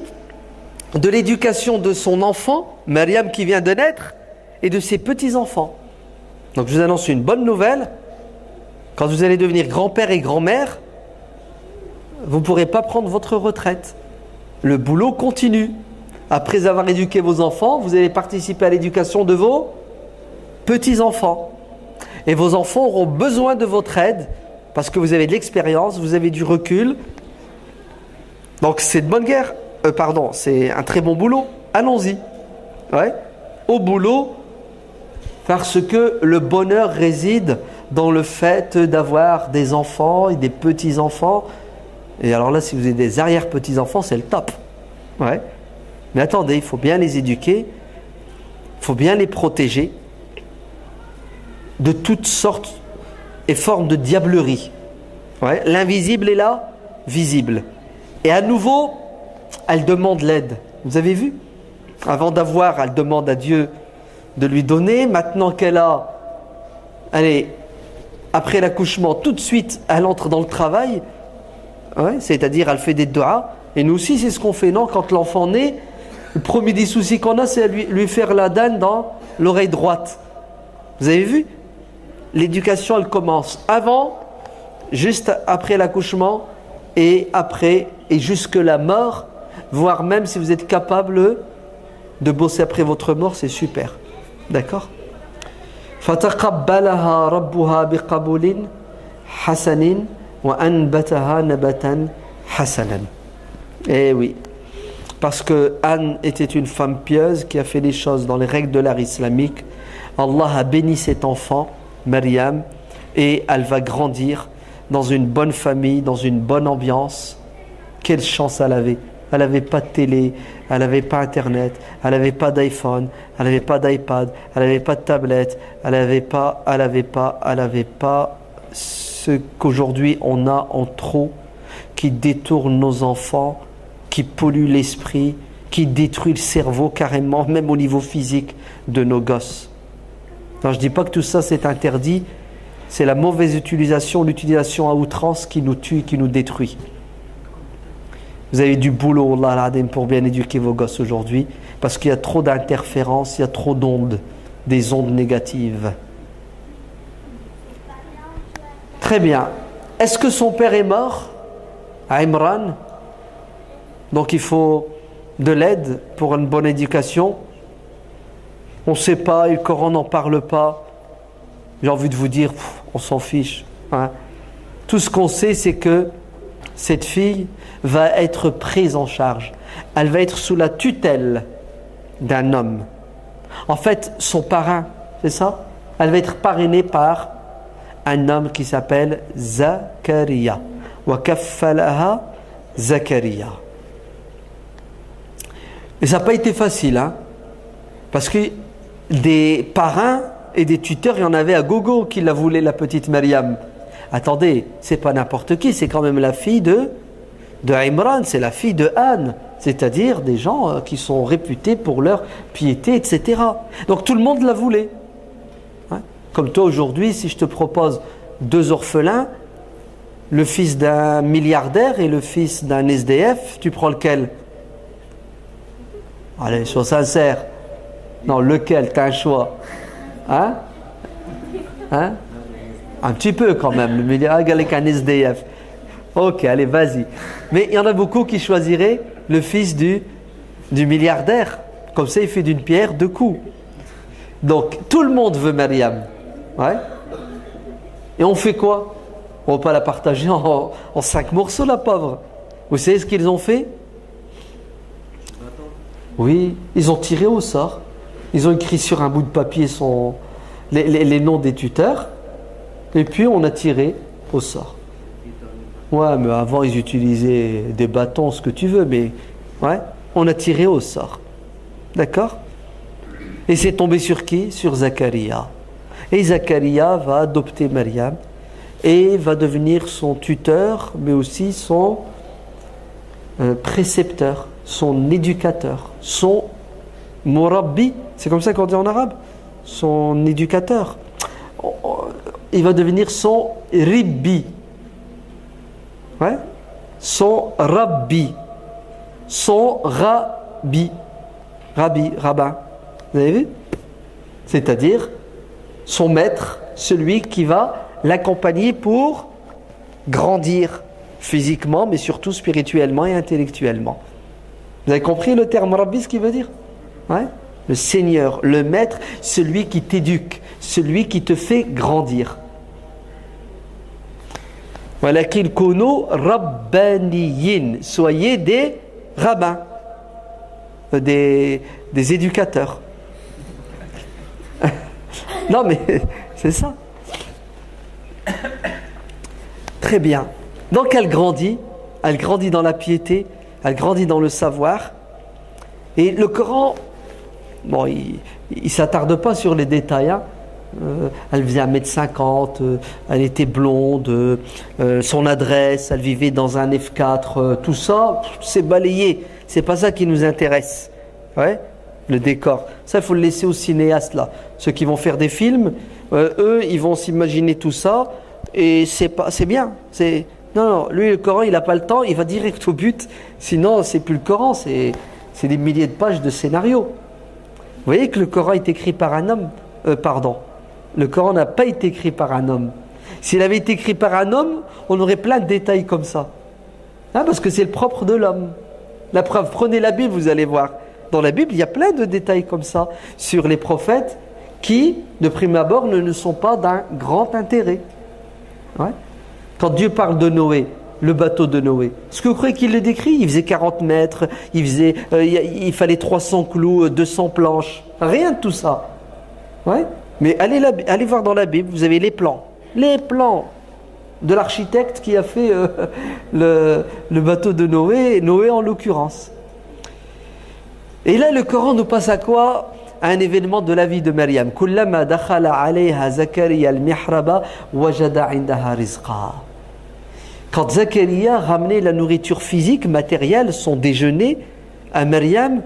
de l'éducation de son enfant, Maryam qui vient de naître, et de ses petits-enfants. Donc je vous annonce une bonne nouvelle: quand vous allez devenir grand-père et grand-mère, vous ne pourrez pas prendre votre retraite. Le boulot continue. Après avoir éduqué vos enfants, vous allez participer à l'éducation de vos petits-enfants. Et vos enfants auront besoin de votre aide parce que vous avez de l'expérience, vous avez du recul. Donc c'est de bonne guerre. C'est un très bon boulot. Allons-y. Ouais. Au boulot, parce que le bonheur réside dans le fait d'avoir des enfants et des petits-enfants. Et alors là, si vous avez des arrière-petits-enfants, c'est le top. Ouais. Mais attendez, il faut bien les éduquer, il faut bien les protéger de toutes sortes et formes de diablerie. Ouais. L'invisible est là, visible. Et à nouveau, elle demande l'aide. Vous avez vu? Avant d'avoir, elle demande à Dieu de lui donner. Maintenant qu'elle a, allez, après l'accouchement, tout de suite, elle entre dans le travail. Ouais, c'est-à-dire, elle fait des doigts. Et nous aussi, c'est ce qu'on fait, non? Quand l'enfant naît, le premier des soucis qu'on a, c'est lui faire la danne dans l'oreille droite. Vous avez vu? L'éducation, elle commence avant, juste après l'accouchement, et après, et jusque la mort, voire même si vous êtes capable de bosser après votre mort, c'est super. D'accord? فَتَقَبَّلَهَا رَبُّهَا بِقَبُولٍ حَسَنٍ وَأَنْبَتَهَا نَبَتًا حَسَنًا. Eh oui, parce que Anne était une femme pieuse qui a fait les choses dans les règles de l'art islamique. Allah a béni cet enfant, Maryam, et elle va grandir dans une bonne famille, dans une bonne ambiance. Quelle chance elle avait! Elle n'avait pas de télé, elle n'avait pas internet, elle n'avait pas d'iPhone, elle n'avait pas d'iPad, elle n'avait pas de tablette, elle n'avait pas ce qu'aujourd'hui on a en trop, qui détourne nos enfants, qui pollue l'esprit, qui détruit le cerveau carrément, même au niveau physique de nos gosses. Alors, je ne dis pas que tout ça c'est interdit, c'est la mauvaise utilisation, l'utilisation à outrance qui nous tue, qui nous détruit. Vous avez du boulot, Allah al-Adim, pour bien éduquer vos gosses aujourd'hui, parce qu'il y a trop d'interférences, il y a trop d'ondes, des ondes négatives. Très bien. Est-ce que son père est mort, Imran? Donc il faut de l'aide pour une bonne éducation. On ne sait pas, et le Coran n'en parle pas. J'ai envie de vous dire, on s'en fiche. Hein. Tout ce qu'on sait, c'est que cette fille va être prise en charge. Elle va être sous la tutelle d'un homme. En fait, son parrain, c'est ça? Elle va être parrainée par un homme qui s'appelle Zakaria. Wa kaffalaha Zakaria. Et ça n'a pas été facile, hein? Parce que des parrains et des tuteurs, il y en avait à gogo qui la voulaient, la petite Maryam. Attendez, c'est pas n'importe qui, c'est quand même la fille de Imran, c'est la fille de Anne, c'est-à-dire des gens qui sont réputés pour leur piété, etc. Donc tout le monde la voulait. Hein? Comme toi aujourd'hui, si je te propose deux orphelins, le fils d'un milliardaire et le fils d'un SDF, tu prends lequel? Allez, sois sincère. Non, lequel? T'as un choix. Hein? Hein? Un petit peu quand même. Le milliardaire avec un SDF. Ok, allez, vas-y. Mais il y en a beaucoup qui choisiraient le fils du milliardaire. Comme ça, il fait d'une pierre deux coups. Donc, tout le monde veut Maryam. Ouais. Et on fait quoi? On ne va pas la partager en 5 morceaux, la pauvre. Vous savez ce qu'ils ont fait? Oui, ils ont tiré au sort. Ils ont écrit sur un bout de papier les noms des tuteurs. Et puis, on a tiré au sort. Ouais, mais avant, ils utilisaient des bâtons, ce que tu veux, mais ouais, on a tiré au sort. D'accord? Et c'est tombé sur qui? Sur Zakaria. Et Zakaria va adopter Maryam et va devenir son tuteur, mais aussi son précepteur, son éducateur, son murabbi. C'est comme ça qu'on dit en arabe? Son éducateur. Il va devenir son ribbi. Ouais. Son rabbi. Son rabbi. Rabbi, rabbin. Vous avez vu? C'est-à-dire son maître, celui qui va l'accompagner pour grandir physiquement, mais surtout spirituellement et intellectuellement. Vous avez compris le terme Rabbi, ce qu'il veut dire? Ouais. Le Seigneur, le Maître, celui qui t'éduque, celui qui te fait grandir. Walakin kunu rabbaniyin, soyez des rabbins, des éducateurs. Non mais c'est ça. Très bien. Donc elle grandit dans la piété, elle grandit dans le savoir. Et le Coran, bon, il s'attarde pas sur les détails. Hein. Elle faisait 1m50, elle était blonde, son adresse, elle vivait dans un F4, tout ça, c'est balayé. C'est pas ça qui nous intéresse. Ouais, le décor. Ça, il faut le laisser aux cinéastes là. Ceux qui vont faire des films, eux, ils vont s'imaginer tout ça et c'est bien. Non, lui le Coran, il n'a pas le temps, il va direct au but. Sinon, c'est plus le Coran, c'est des milliers de pages de scénario. Vous voyez que le Coran est écrit par un homme. Le Coran n'a pas été écrit par un homme. S'il avait été écrit par un homme, on aurait plein de détails comme ça. Hein, parce que c'est le propre de l'homme. La preuve, prenez la Bible, vous allez voir. Dans la Bible, il y a plein de détails comme ça sur les prophètes qui, de prime abord, ne sont pas d'un grand intérêt. Ouais. Quand Dieu parle de Noé, le bateau de Noé, est-ce que vous croyez qu'il le décrit? Il faisait 40 mètres, il fallait 300 clous, 200 planches. Rien de tout ça. Ouais. Mais allez voir dans la Bible, vous avez les plans de l'architecte qui a fait le bateau de Noé en l'occurrence. Et là, le Coran nous passe à quoi? À un événement de la vie de Maryam. Kullama dakhala alayha Zakaria al-mihraba wajada indaha rizqa. Quand Zakaria ramenait la nourriture physique, matérielle, son déjeuner à Maryam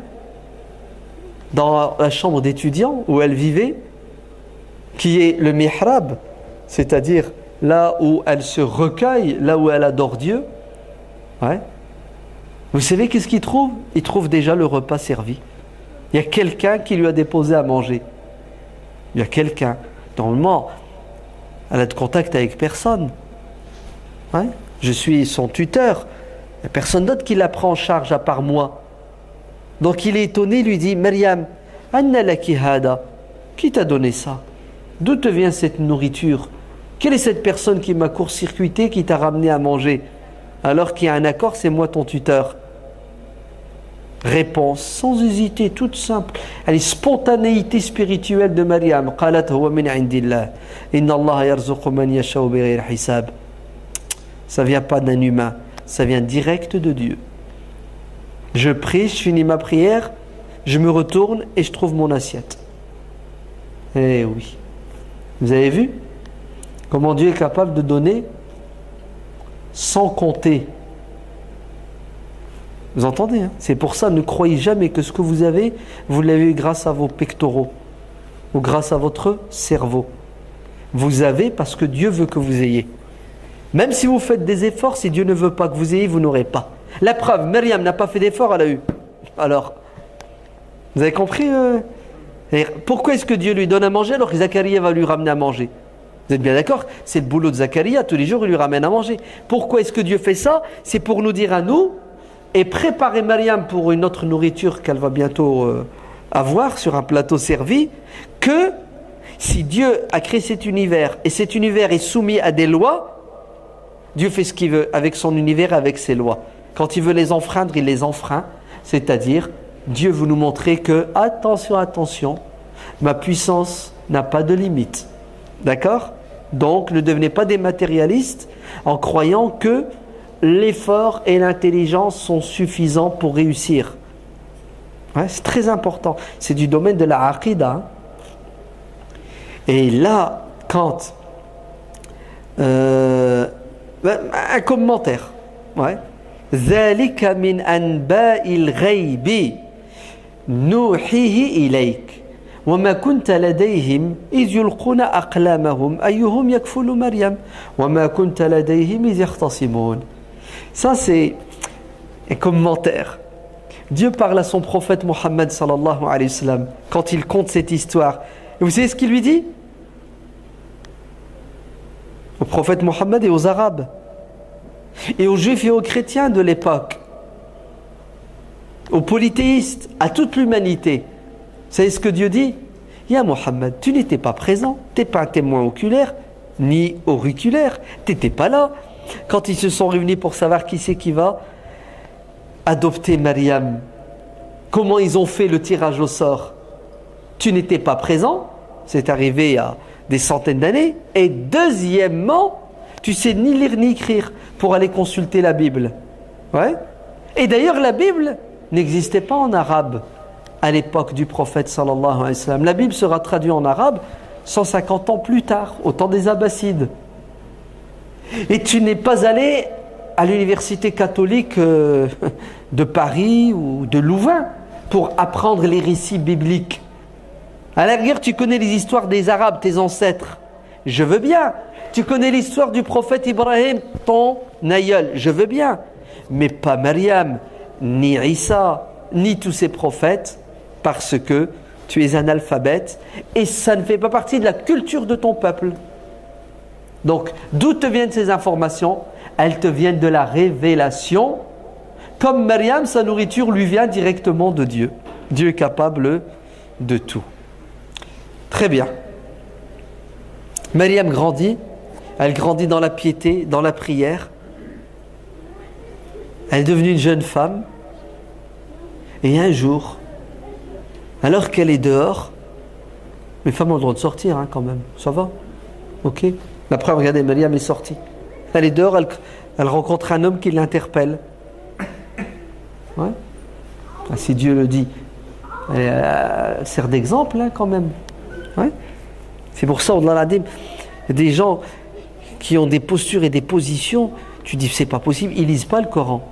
dans la chambre d'étudiant où elle vivait, qui est le mihrab, c'est-à-dire là où elle se recueille, là où elle adore Dieu. Ouais. Vous savez qu'est-ce qu'il trouve? Il trouve déjà le repas servi. Il y a quelqu'un qui lui a déposé à manger. Il y a quelqu'un. Normalement, elle a de contact avec personne. Ouais. Je suis son tuteur. Il n'y a personne d'autre qui la prend en charge à part moi. Donc il est étonné, il lui dit, Maryam, anna laki hada, qui t'a donné ça? D'où te vient cette nourriture? Quelle est cette personne qui m'a court-circuité, qui t'a ramené à manger? Alors qu'il y a un accord, c'est moi ton tuteur. Réponse, sans hésiter, toute simple. Elle est spontanéité spirituelle de Maryam. Qalat huwa min indillah. Inna Allah yarzuqu man yasha'u bighayri hisab. Ça vient pas d'un humain, ça vient direct de Dieu. Je prie, je finis ma prière, je me retourne et je trouve mon assiette. Eh oui. Vous avez vu comment Dieu est capable de donner sans compter. Vous entendez, hein? C'est pour ça, ne croyez jamais que ce que vous avez, vous l'avez eu grâce à vos pectoraux ou grâce à votre cerveau. Vous avez parce que Dieu veut que vous ayez. Même si vous faites des efforts, si Dieu ne veut pas que vous ayez, vous n'aurez pas. La preuve, Myriam n'a pas fait d'effort, elle a eu. Alors, vous avez compris pourquoi est-ce que Dieu lui donne à manger alors que Zacharia va lui ramener à manger? Vous êtes bien d'accord? C'est le boulot de Zacharia, tous les jours il lui ramène à manger. Pourquoi est-ce que Dieu fait ça? C'est pour nous dire à nous, et préparer Maryam pour une autre nourriture qu'elle va bientôt avoir sur un plateau servi, que si Dieu a créé cet univers, et cet univers est soumis à des lois, Dieu fait ce qu'il veut avec son univers, avec ses lois. Quand il veut les enfreindre, il les enfreint. C'est-à-dire, Dieu veut nous montrer que, attention, attention, ma puissance n'a pas de limite. D'accord? Donc, ne devenez pas des matérialistes en croyant que l'effort et l'intelligence sont suffisants pour réussir. Ouais, c'est très important. C'est du domaine de la aqidah. Hein. Et là, quand... un commentaire. Ouais. ذلك من أنباء الغيب نوحيه إليك وما كنت لديهم إذ يلقون أقلامهم أيهم يكفل مريم وما كنت لديهم إذ يختصمون. Ça c'est un commentaire. Dieu parle à son prophète Mohammed sallallahu alayhi wa sallam quand il conte cette histoire. Et vous savez ce qu'il lui dit? Au prophète Mohammed et aux Arabes et aux Juifs et aux chrétiens de l'époque. aux polythéistes, à toute l'humanité. Vous savez ce que Dieu dit? Ya Mohammed, tu n'étais pas présent, tu n'es pas un témoin oculaire, ni auriculaire, tu n'étais pas là. Quand ils se sont réunis pour savoir qui c'est qui va adopter Maryam, comment ils ont fait le tirage au sort? Tu n'étais pas présent, c'est arrivé il y a des centaines d'années. Et deuxièmement, tu sais ni lire ni écrire pour aller consulter la Bible. Ouais. Et d'ailleurs, la Bible n'existait pas en arabe à l'époque du prophète sallallahu alayhi wa sallam. La Bible sera traduite en arabe 150 ans plus tard, au temps des Abbassides. Et tu n'es pas allé à l'université catholique de Paris ou de Louvain pour apprendre les récits bibliques. À la rigueur, tu connais les histoires des Arabes, tes ancêtres. Je veux bien. Tu connais l'histoire du prophète Ibrahim, ton aïeul. Je veux bien. Mais pas Maryam, ni Isa, ni tous ces prophètes, parce que tu es un analphabète et ça ne fait pas partie de la culture de ton peuple. Donc, d'où te viennent ces informations? Elles te viennent de la révélation. Comme Maryam, sa nourriture lui vient directement de Dieu. Dieu est capable de tout. Très bien. Maryam grandit. Elle grandit dans la piété, dans la prière. Elle est devenue une jeune femme. Et un jour, alors qu'elle est dehors, les femmes ont le droit de sortir hein, quand même. Ça va? Ok. La preuve, regardez, Maryam est sortie. Elle est dehors, elle rencontre un homme qui l'interpelle. Ouais. Ah, si Dieu le dit, elle sert d'exemple hein, quand même. Ouais. C'est pour ça, au-delà il y a des gens qui ont des postures et des positions, tu dis c'est pas possible, ils lisent pas le Coran.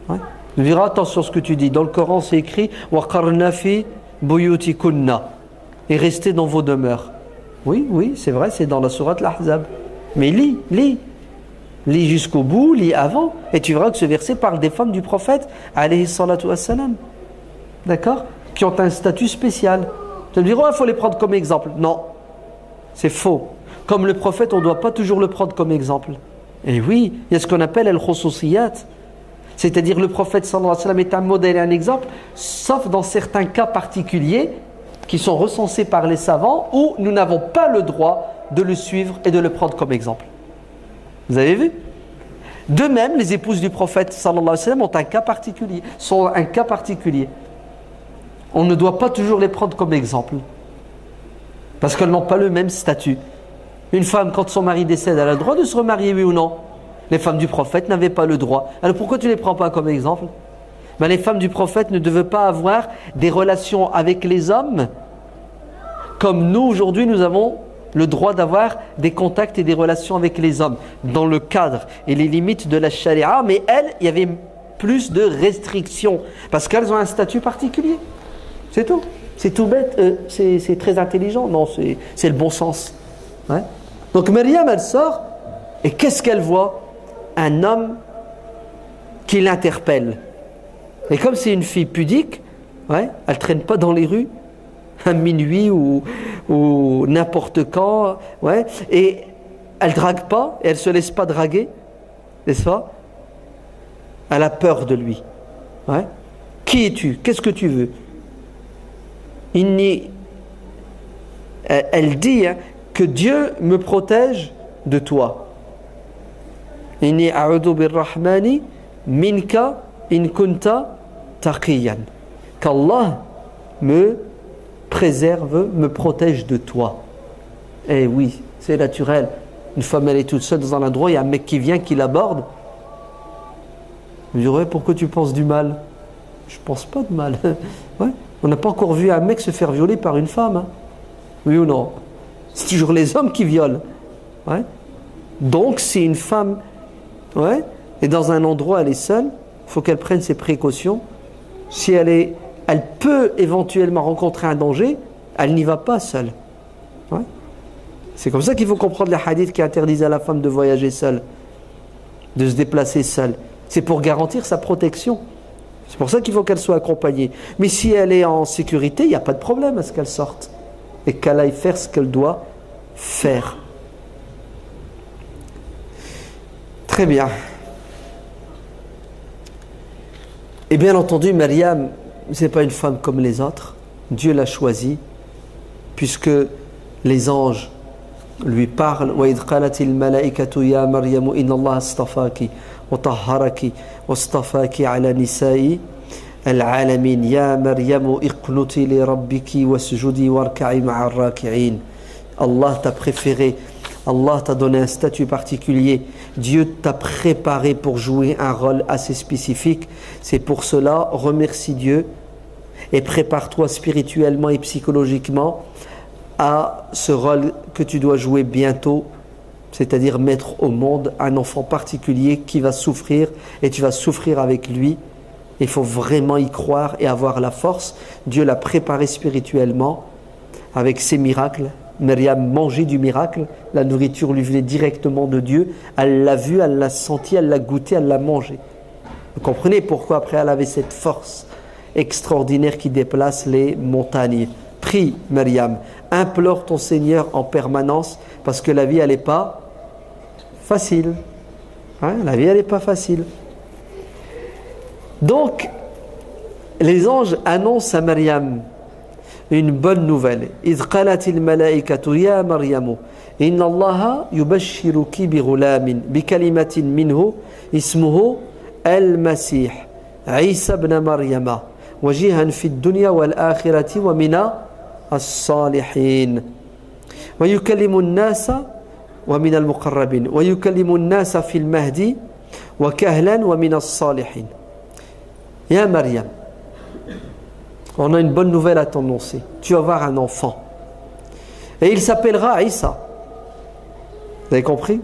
Ouais. Tu diras attention à ce que tu dis. Dans le Coran, c'est écrit وَقَرْنَ فِي بُيُوتِكُنَّ et restez dans vos demeures. Oui, c'est vrai, c'est dans la sourate l'Ahzab. Mais lis jusqu'au bout, lis avant, et tu verras que ce verset parle des femmes du prophète, alayhi salatu wassalam. D'accord? Qui ont un statut spécial. Tu me diras, il faut les prendre comme exemple. Non, c'est faux. Comme le prophète, on ne doit pas toujours le prendre comme exemple. Et oui, il y a ce qu'on appelle al-khususiyat. C'est-à-dire le prophète sallallahu alayhi wa sallam est un modèle et un exemple, sauf dans certains cas particuliers qui sont recensés par les savants où nous n'avons pas le droit de le suivre et de le prendre comme exemple. Vous avez vu? De même, les épouses du prophète sallallahu alayhi wa sallam ont un cas particulier, sont un cas particulier. On ne doit pas toujours les prendre comme exemple parce qu'elles n'ont pas le même statut. Une femme, quand son mari décède, elle a le droit de se remarier, oui ou non? Les femmes du prophète n'avaient pas le droit. Alors pourquoi tu ne les prends pas comme exemple? Ben, les femmes du prophète ne devaient pas avoir des relations avec les hommes comme nous aujourd'hui nous avons le droit d'avoir des contacts et des relations avec les hommes dans le cadre et les limites de la charia, mais elles, il y avait plus de restrictions parce qu'elles ont un statut particulier. C'est tout. C'est tout bête, c'est très intelligent. Non, c'est le bon sens. Ouais. Donc Maryam, elle sort et qu'est-ce qu'elle voit? Un homme qui l'interpelle. Et comme c'est une fille pudique, ouais, elle ne traîne pas dans les rues à minuit ou n'importe quand, ouais, et elle ne drague pas, et elle ne se laisse pas draguer, n'est-ce pas? Elle a peur de lui. Ouais. Qui es-tu? Qu'est-ce que tu veux? Elle dit hein, que Dieu me protège de toi. Inni a'udhu birrahmani minka in kunta taqiyan. Qu'Allah me préserve, me protège de toi. Eh oui, c'est naturel. Une femme, elle est toute seule dans un endroit, il y a un mec qui vient, qui l'aborde. Je dirais, pourquoi tu penses du mal? Je pense pas de mal. Ouais. On n'a pas encore vu un mec se faire violer par une femme. Hein. Oui ou non? C'est toujours les hommes qui violent. Ouais. Donc, si une femme ouais, est dans un endroit, elle est seule, il faut qu'elle prenne ses précautions. Si elle peut éventuellement rencontrer un danger, elle n'y va pas seule. Ouais. C'est comme ça qu'il faut comprendre les hadiths qui interdisent à la femme de voyager seule, de se déplacer seule. C'est pour garantir sa protection. C'est pour ça qu'il faut qu'elle soit accompagnée. Mais si elle est en sécurité, il n'y a pas de problème à ce qu'elle sorte et qu'elle aille faire ce qu'elle doit faire. Très bien. Et bien entendu, Maryam, ce n'est pas une femme comme les autres. Dieu l'a choisie, puisque les anges lui parlent. وَإِذْ قَالَتِ الْمَلَائِكَةُ يَا مَرْيَمُ إِنَّ اللَّهَ اصْطَفَاكِ وَطَهَّرَكِ وَاصْطَفَاكِ عَلَى نِسَاءِ الْعَالَمِينَ يَا مَرْيَمُ اقْنُتِي لِرَبِّكِ وَاسْجُدِي وَارْكَعِي مَعَ الرَّاكِعِينَ. Allah t'a préféré, Allah t'a donné un statut particulier, Dieu t'a préparé pour jouer un rôle assez spécifique. C'est pour cela, remercie Dieu et prépare-toi spirituellement et psychologiquement à ce rôle que tu dois jouer bientôt, c'est-à-dire mettre au monde un enfant particulier qui va souffrir et tu vas souffrir avec lui. Il faut vraiment y croire et avoir la force. Dieu l'a préparé spirituellement avec ses miracles. Myriam mangeait du miracle, la nourriture lui venait directement de Dieu, elle l'a vu, elle l'a senti, elle l'a goûté, elle l'a mangé. Vous comprenez pourquoi après elle avait cette force extraordinaire qui déplace les montagnes. Prie Myriam, implore ton Seigneur en permanence, parce que la vie elle n'est pas facile. La vie elle n'est pas facile. Donc les anges annoncent à Myriam une bonne nouvelle. إذ قالت الملائكة يا مريم إن الله يبشرك بغلام بكلمة منه اسمه المسيح عيسى ابن مريم وجيها في الدنيا والآخرة ومن الصالحين ويكلم الناس ومن المقربين ويكلم الناس في المهدي وكهلا ومن الصالحين. يا مريم, on a une bonne nouvelle à t'annoncer. Tu vas avoir un enfant. Et il s'appellera Isa. Vous avez compris?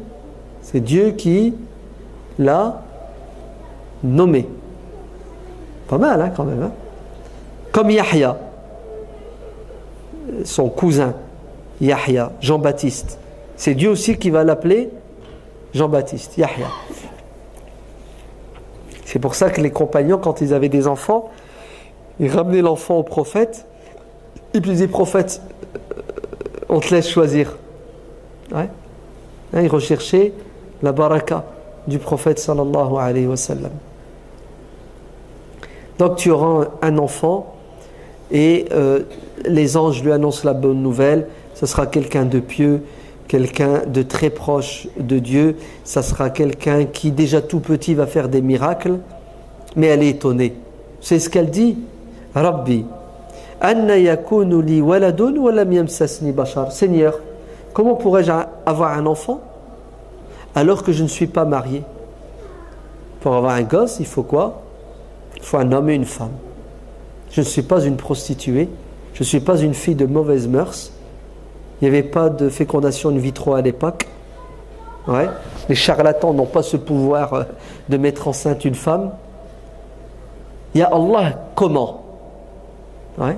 C'est Dieu qui l'a nommé. Pas mal, hein, quand même. Hein? Comme Yahya, son cousin, Yahya, Jean-Baptiste. C'est Dieu aussi qui va l'appeler Jean-Baptiste, Yahya. C'est pour ça que les compagnons, quand ils avaient des enfants, ils ramenaient l'enfant au prophète, et puis ils disaient, prophète, on te laisse choisir. Ouais. Ils recherchaient la baraka du prophète sallallahu alayhi wa sallam. Donc tu auras un enfant, et les anges lui annoncent la bonne nouvelle. Ce sera quelqu'un de pieux, quelqu'un de très proche de Dieu. Ça sera quelqu'un qui déjà tout petit va faire des miracles. Mais elle est étonnée. C'est ce qu'elle dit. Rabbi, anna yakunu li waladun wa lam yamsasni bashar. Seigneur, comment pourrais-je avoir un enfant alors que je ne suis pas marié? Pour avoir un gosse, il faut quoi? Il faut un homme et une femme. Je ne suis pas une prostituée, je ne suis pas une fille de mauvaise mœurs. Il n'y avait pas de fécondation in vitro à l'époque. Ouais. Les charlatans n'ont pas ce pouvoir de mettre enceinte une femme. Ya Allah, comment? Ouais.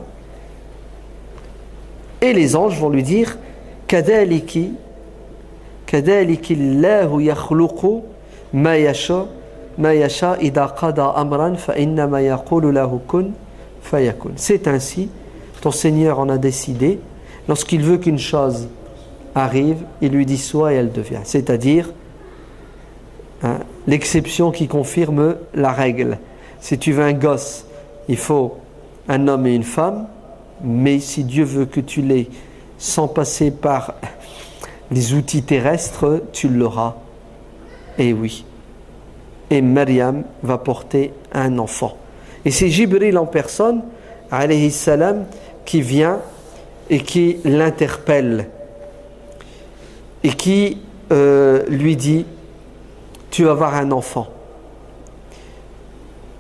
Et les anges vont lui dire Kadaliki Allahu yakhluqu ma yasha idha qada amran fa innama yaqulu lahu kun fayakun. C'est ainsi, ton Seigneur en a décidé. Lorsqu'il veut qu'une chose arrive, il lui dit soit et elle devient. C'est-à-dire l'exception qui confirme la règle. Si tu veux un gosse, il faut un homme et une femme, mais si Dieu veut que tu l'aies sans passer par les outils terrestres, tu l'auras. Et oui. Et Maryam va porter un enfant. Et c'est Jibril en personne, alayhi salam, qui vient et qui l'interpelle et qui lui dit tu vas avoir un enfant.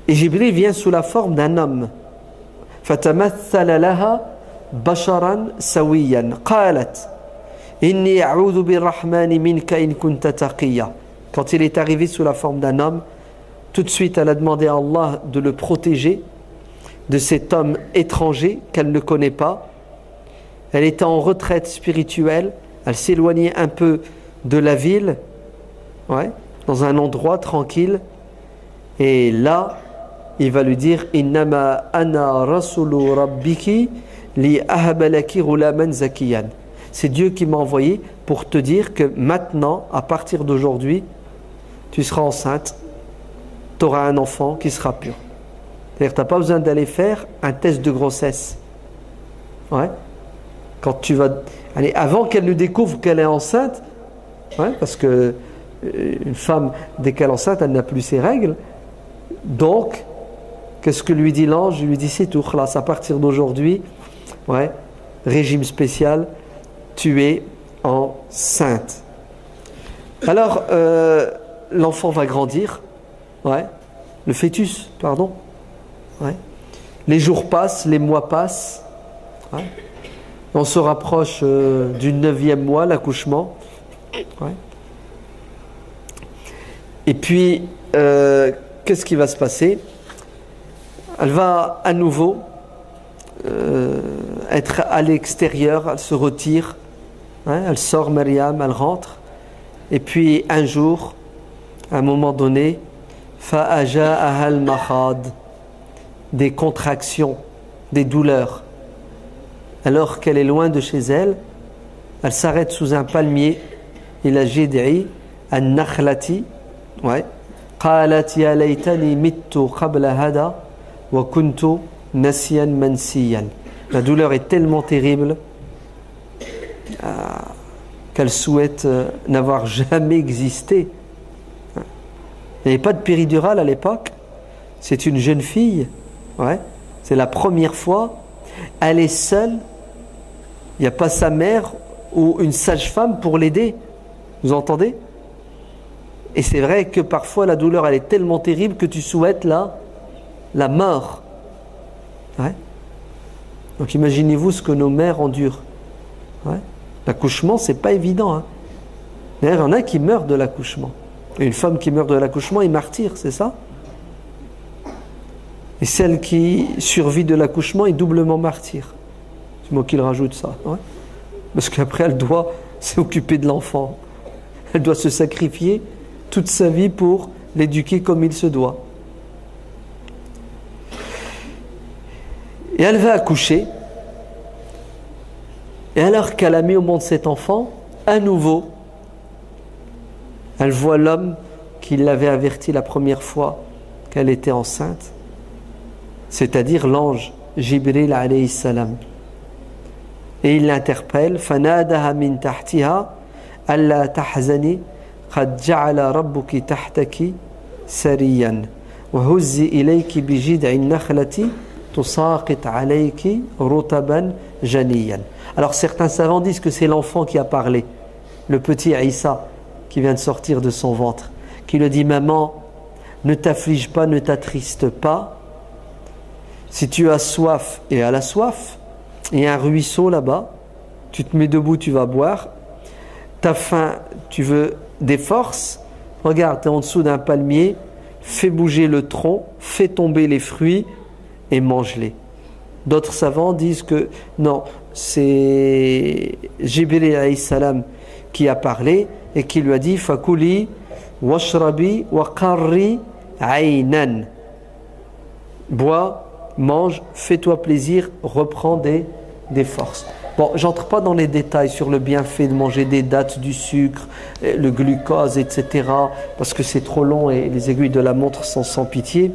Et Jibril vient sous la forme d'un homme. فَتَمَثَّلَ لَهَا بَشَرًا سَوِيًّا قَالَتْ إِنِّي أَعُوذُ بِالرَّحْمَنِ مِنْكَ إِنْ كُنْتَ تَقِيًّا. Quand il est arrivé sous la forme d'un homme, tout de suite elle a demandé à Allah de le protéger de cet homme étranger qu'elle ne connaît pas. Elle était en retraite spirituelle, elle s'éloignait un peu de la ville, ouais, dans un endroit tranquille, et là il va lui dire innama ana rasulu rabbiki li ahaba laki ghulaman zakiyan. C'est Dieu qui m'a envoyé pour te dire que maintenant, à partir d'aujourd'hui, tu seras enceinte, tu auras un enfant qui sera pur. C'est-à-dire tu n'as pas besoin d'aller faire un test de grossesse. Ouais. Quand tu vas... Allez, avant qu'elle ne découvre qu'elle est enceinte, ouais, parce que une femme, dès qu'elle est enceinte, elle n'a plus ses règles. Donc, qu'est-ce que lui dit l'ange? Il lui dit c'est tout, khlas, à partir d'aujourd'hui, ouais, régime spécial, tu es enceinte. Alors, l'enfant va grandir, ouais, le fœtus, pardon. Ouais. Les jours passent, les mois passent. Ouais. On se rapproche du 9e mois, l'accouchement. Ouais. Et puis, qu'est-ce qui va se passer? Elle va à nouveau être à l'extérieur, elle se retire. Ouais, elle sort, Myriam, elle rentre. Et puis, un jour, à un moment donné, فَأَجَاءَهَا الْمَخَاض, des contractions, des douleurs. Alors qu'elle est loin de chez elle, elle s'arrête sous un palmier. Il a jid'i an-nakhlati, ouais. قالت يا ليتني مت قبل هذا وكنت نسيا منسيا. La douleur est tellement terrible qu'elle souhaite n'avoir jamais existé. Il n'y avait pas de péridurale à l'époque. C'est une jeune fille. Ouais. C'est la première fois. Elle est seule. Il n'y a pas sa mère ou une sage-femme pour l'aider. Vous entendez? Et c'est vrai que parfois la douleur elle est tellement terrible que tu souhaites la mort. Ouais. Donc imaginez-vous ce que nos mères endurent. Ouais. L'accouchement, c'est pas évident. Hein. D'ailleurs, il y en a qui meurent de l'accouchement. Et une femme qui meurt de l'accouchement est martyre, c'est ça? Et celle qui survit de l'accouchement est doublement martyre. C'est moi qui le rajoute ça. Ouais. Parce qu'après, elle doit s'occuper de l'enfant. Elle doit se sacrifier toute sa vie pour l'éduquer comme il se doit. Et elle va accoucher. Et alors qu'elle a mis au monde cet enfant, à nouveau, elle voit l'homme qui l'avait averti la première fois qu'elle était enceinte, c'est-à-dire l'ange Jibril alayhi salam. Et il l'interpelle, فَنَادَهَا مِن تَحْتِهَا أَلَّا تَحْزَنِي قد جعل ربك تحتك سريا وهزي إليك بجذع النخلة تساقط عليك رطبا جنيا. Alors certains savants disent que c'est l'enfant qui a parlé, le petit Isa qui vient de sortir de son ventre, qui lui dit maman, ne t'afflige pas, ne t'attriste pas. Si tu as soif, et à la soif, il y a un ruisseau là-bas, tu te mets debout, tu vas boire. T'as faim, tu veux des forces, regarde, tu es en dessous d'un palmier, fais bouger le tronc, fais tomber les fruits et mange-les. D'autres savants disent que non, c'est Jibril alayhi salam qui a parlé et qui lui a dit fakuli washrabi wa qarri aynan, bois, mange, fais-toi plaisir, reprends des forces. Bon, j'entre pas dans les détails sur le bienfait de manger des dattes, du sucre, le glucose, etc. parce que c'est trop long et les aiguilles de la montre sont sans pitié.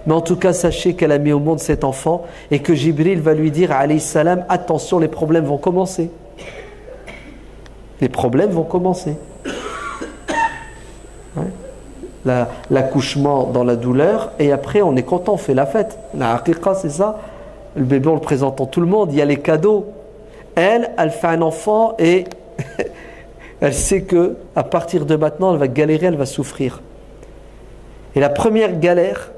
Mais en tout cas, sachez qu'elle a mis au monde cet enfant et que Jibril va lui dire, alayhi salam, attention, les problèmes vont commencer. Les problèmes vont commencer. Ouais. L'accouchement dans la douleur et après on est content, on fait la fête. La haqiqa, c'est ça. Le bébé, on le présente en tout le monde, il y a les cadeaux. Elle fait un enfant et elle sait que à partir de maintenant, elle va galérer, elle va souffrir. Et la première galère,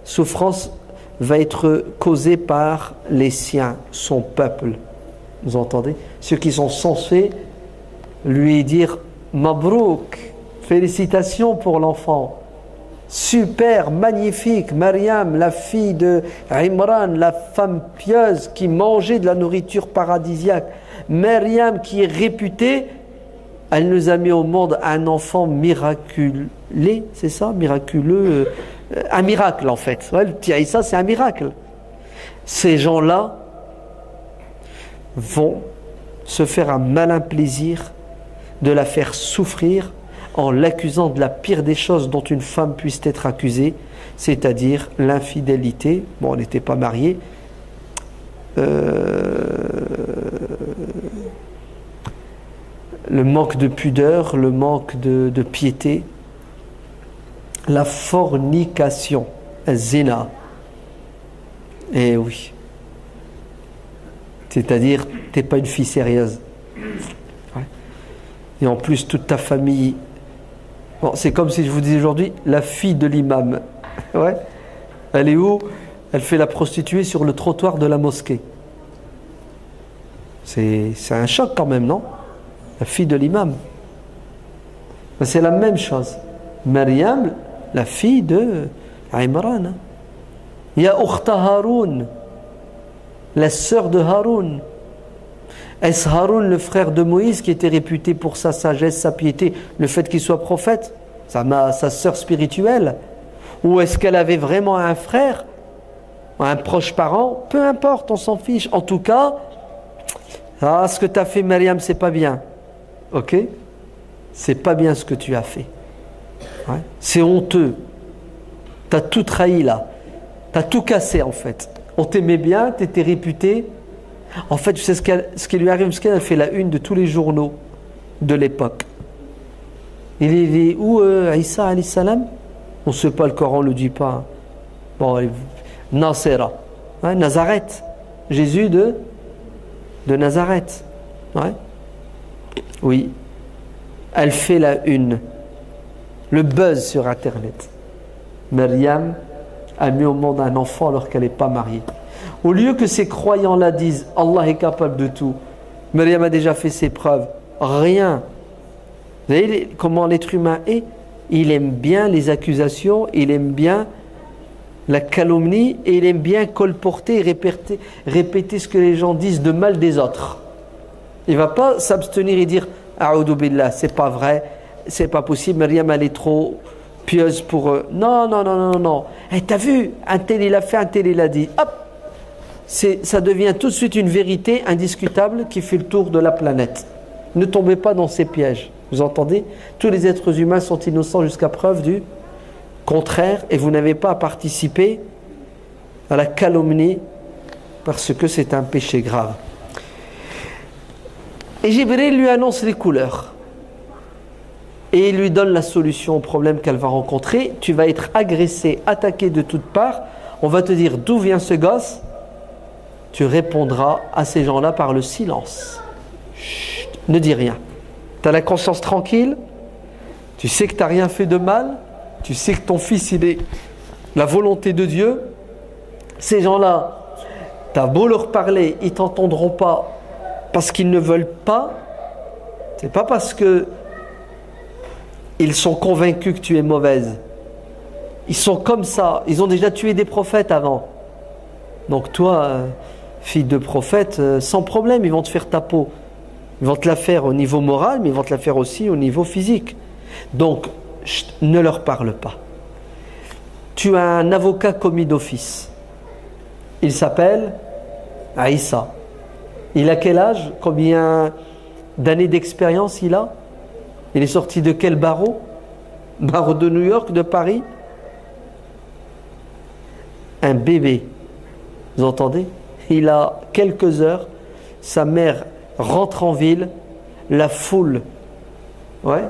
souffrance, va être causée par les siens, son peuple. Vous entendez? Ceux qui sont censés lui dire Mabrouk, félicitations pour l'enfant. Super, magnifique, Myriam, la fille de Imran, la femme pieuse qui mangeait de la nourriture paradisiaque. Myriam qui est réputée, elle nous a mis au monde un enfant miraculé, c'est ça? Miraculeux, un miracle en fait. Ouais, le petit Aïssa, c'est un miracle. Ces gens-là vont se faire un malin plaisir de la faire souffrir en l'accusant de la pire des choses dont une femme puisse être accusée, c'est-à-dire l'infidélité. Bon, on n'était pas mariés. Le manque de pudeur, le manque de piété, la fornication, zina. Eh oui. C'est-à-dire, t'es pas une fille sérieuse. Ouais. Et en plus, toute ta famille. Bon, c'est comme si je vous disais aujourd'hui, la fille de l'imam. Ouais. Elle est où? Elle fait la prostituée sur le trottoir de la mosquée. C'est un choc quand même, non? La fille de l'imam. C'est la même chose. Maryam, la fille de Imran. Il y a Ukhta Haroun, la sœur de Haroun. Est-ce Haroun, le frère de Moïse, qui était réputé pour sa sagesse, sa piété, le fait qu'il soit prophète, sa sœur spirituelle? Ou est-ce qu'elle avait vraiment un frère, un proche parent? Peu importe, on s'en fiche. En tout cas, ce que tu as fait, Maryam, c'est pas bien. Ok? C'est pas bien ce que tu as fait. Ouais. C'est honteux. Tu as tout trahi là. Tu as tout cassé en fait. On t'aimait bien, tu étais réputé. En fait, tu sais ce qui lui arrive, parce qu'elle fait la une de tous les journaux de l'époque. Il est où Isa alayhi salam? On ne sait pas, le Coran ne le dit pas. Bon, Nasera, hein, Nazareth. Jésus de Nazareth. Ouais. Oui. Elle fait la une. Le buzz sur Internet. Maryam a mis au monde un enfant alors qu'elle n'est pas mariée. Au lieu que ces croyants-là disent Allah est capable de tout, Maryam a déjà fait ses preuves. Rien. Vous voyez comment l'être humain est? Il aime bien les accusations, il aime bien la calomnie et il aime bien colporter et répéter ce que les gens disent de mal des autres. Il ne va pas s'abstenir et dire A'udhu billah, c'est pas vrai, c'est pas possible, Maryam elle est trop pieuse pour eux. Non. Hey, t'as vu, un tel il a fait, un tel il a dit. Hop, ça devient tout de suite une vérité indiscutable qui fait le tour de la planète. Ne tombez pas dans ces pièges. Vous entendez? Tous les êtres humains sont innocents jusqu'à preuve du contraire et vous n'avez pas à participer à la calomnie parce que c'est un péché grave. Et Jibril lui annonce les couleurs et il lui donne la solution au problème qu'elle va rencontrer. Tu vas être agressé, attaqué de toutes parts. On va te dire d'où vient ce gosse. Tu répondras à ces gens-là par le silence. Chut, ne dis rien. Tu as la conscience tranquille. Tu sais que tu n'as rien fait de mal. Tu sais que ton fils, il est la volonté de Dieu. Ces gens-là, tu as beau leur parler, ils ne t'entendront pas parce qu'ils ne veulent pas. C'est pas parce que ils sont convaincus que tu es mauvaise. Ils sont comme ça. Ils ont déjà tué des prophètes avant. Donc toi, fille de prophète, sans problème, ils vont te faire ta peau. Ils vont te la faire au niveau moral, mais ils vont te la faire aussi au niveau physique. Donc, ne leur parle pas. Tu as un avocat commis d'office. Il s'appelle Aïssa. Il a quel âge? Combien d'années d'expérience il a? Il est sorti de quel barreau? Barreau de New York, de Paris? Un bébé. Vous entendez? Il a quelques heures. Sa mère rentre en ville. La foule. Ouais.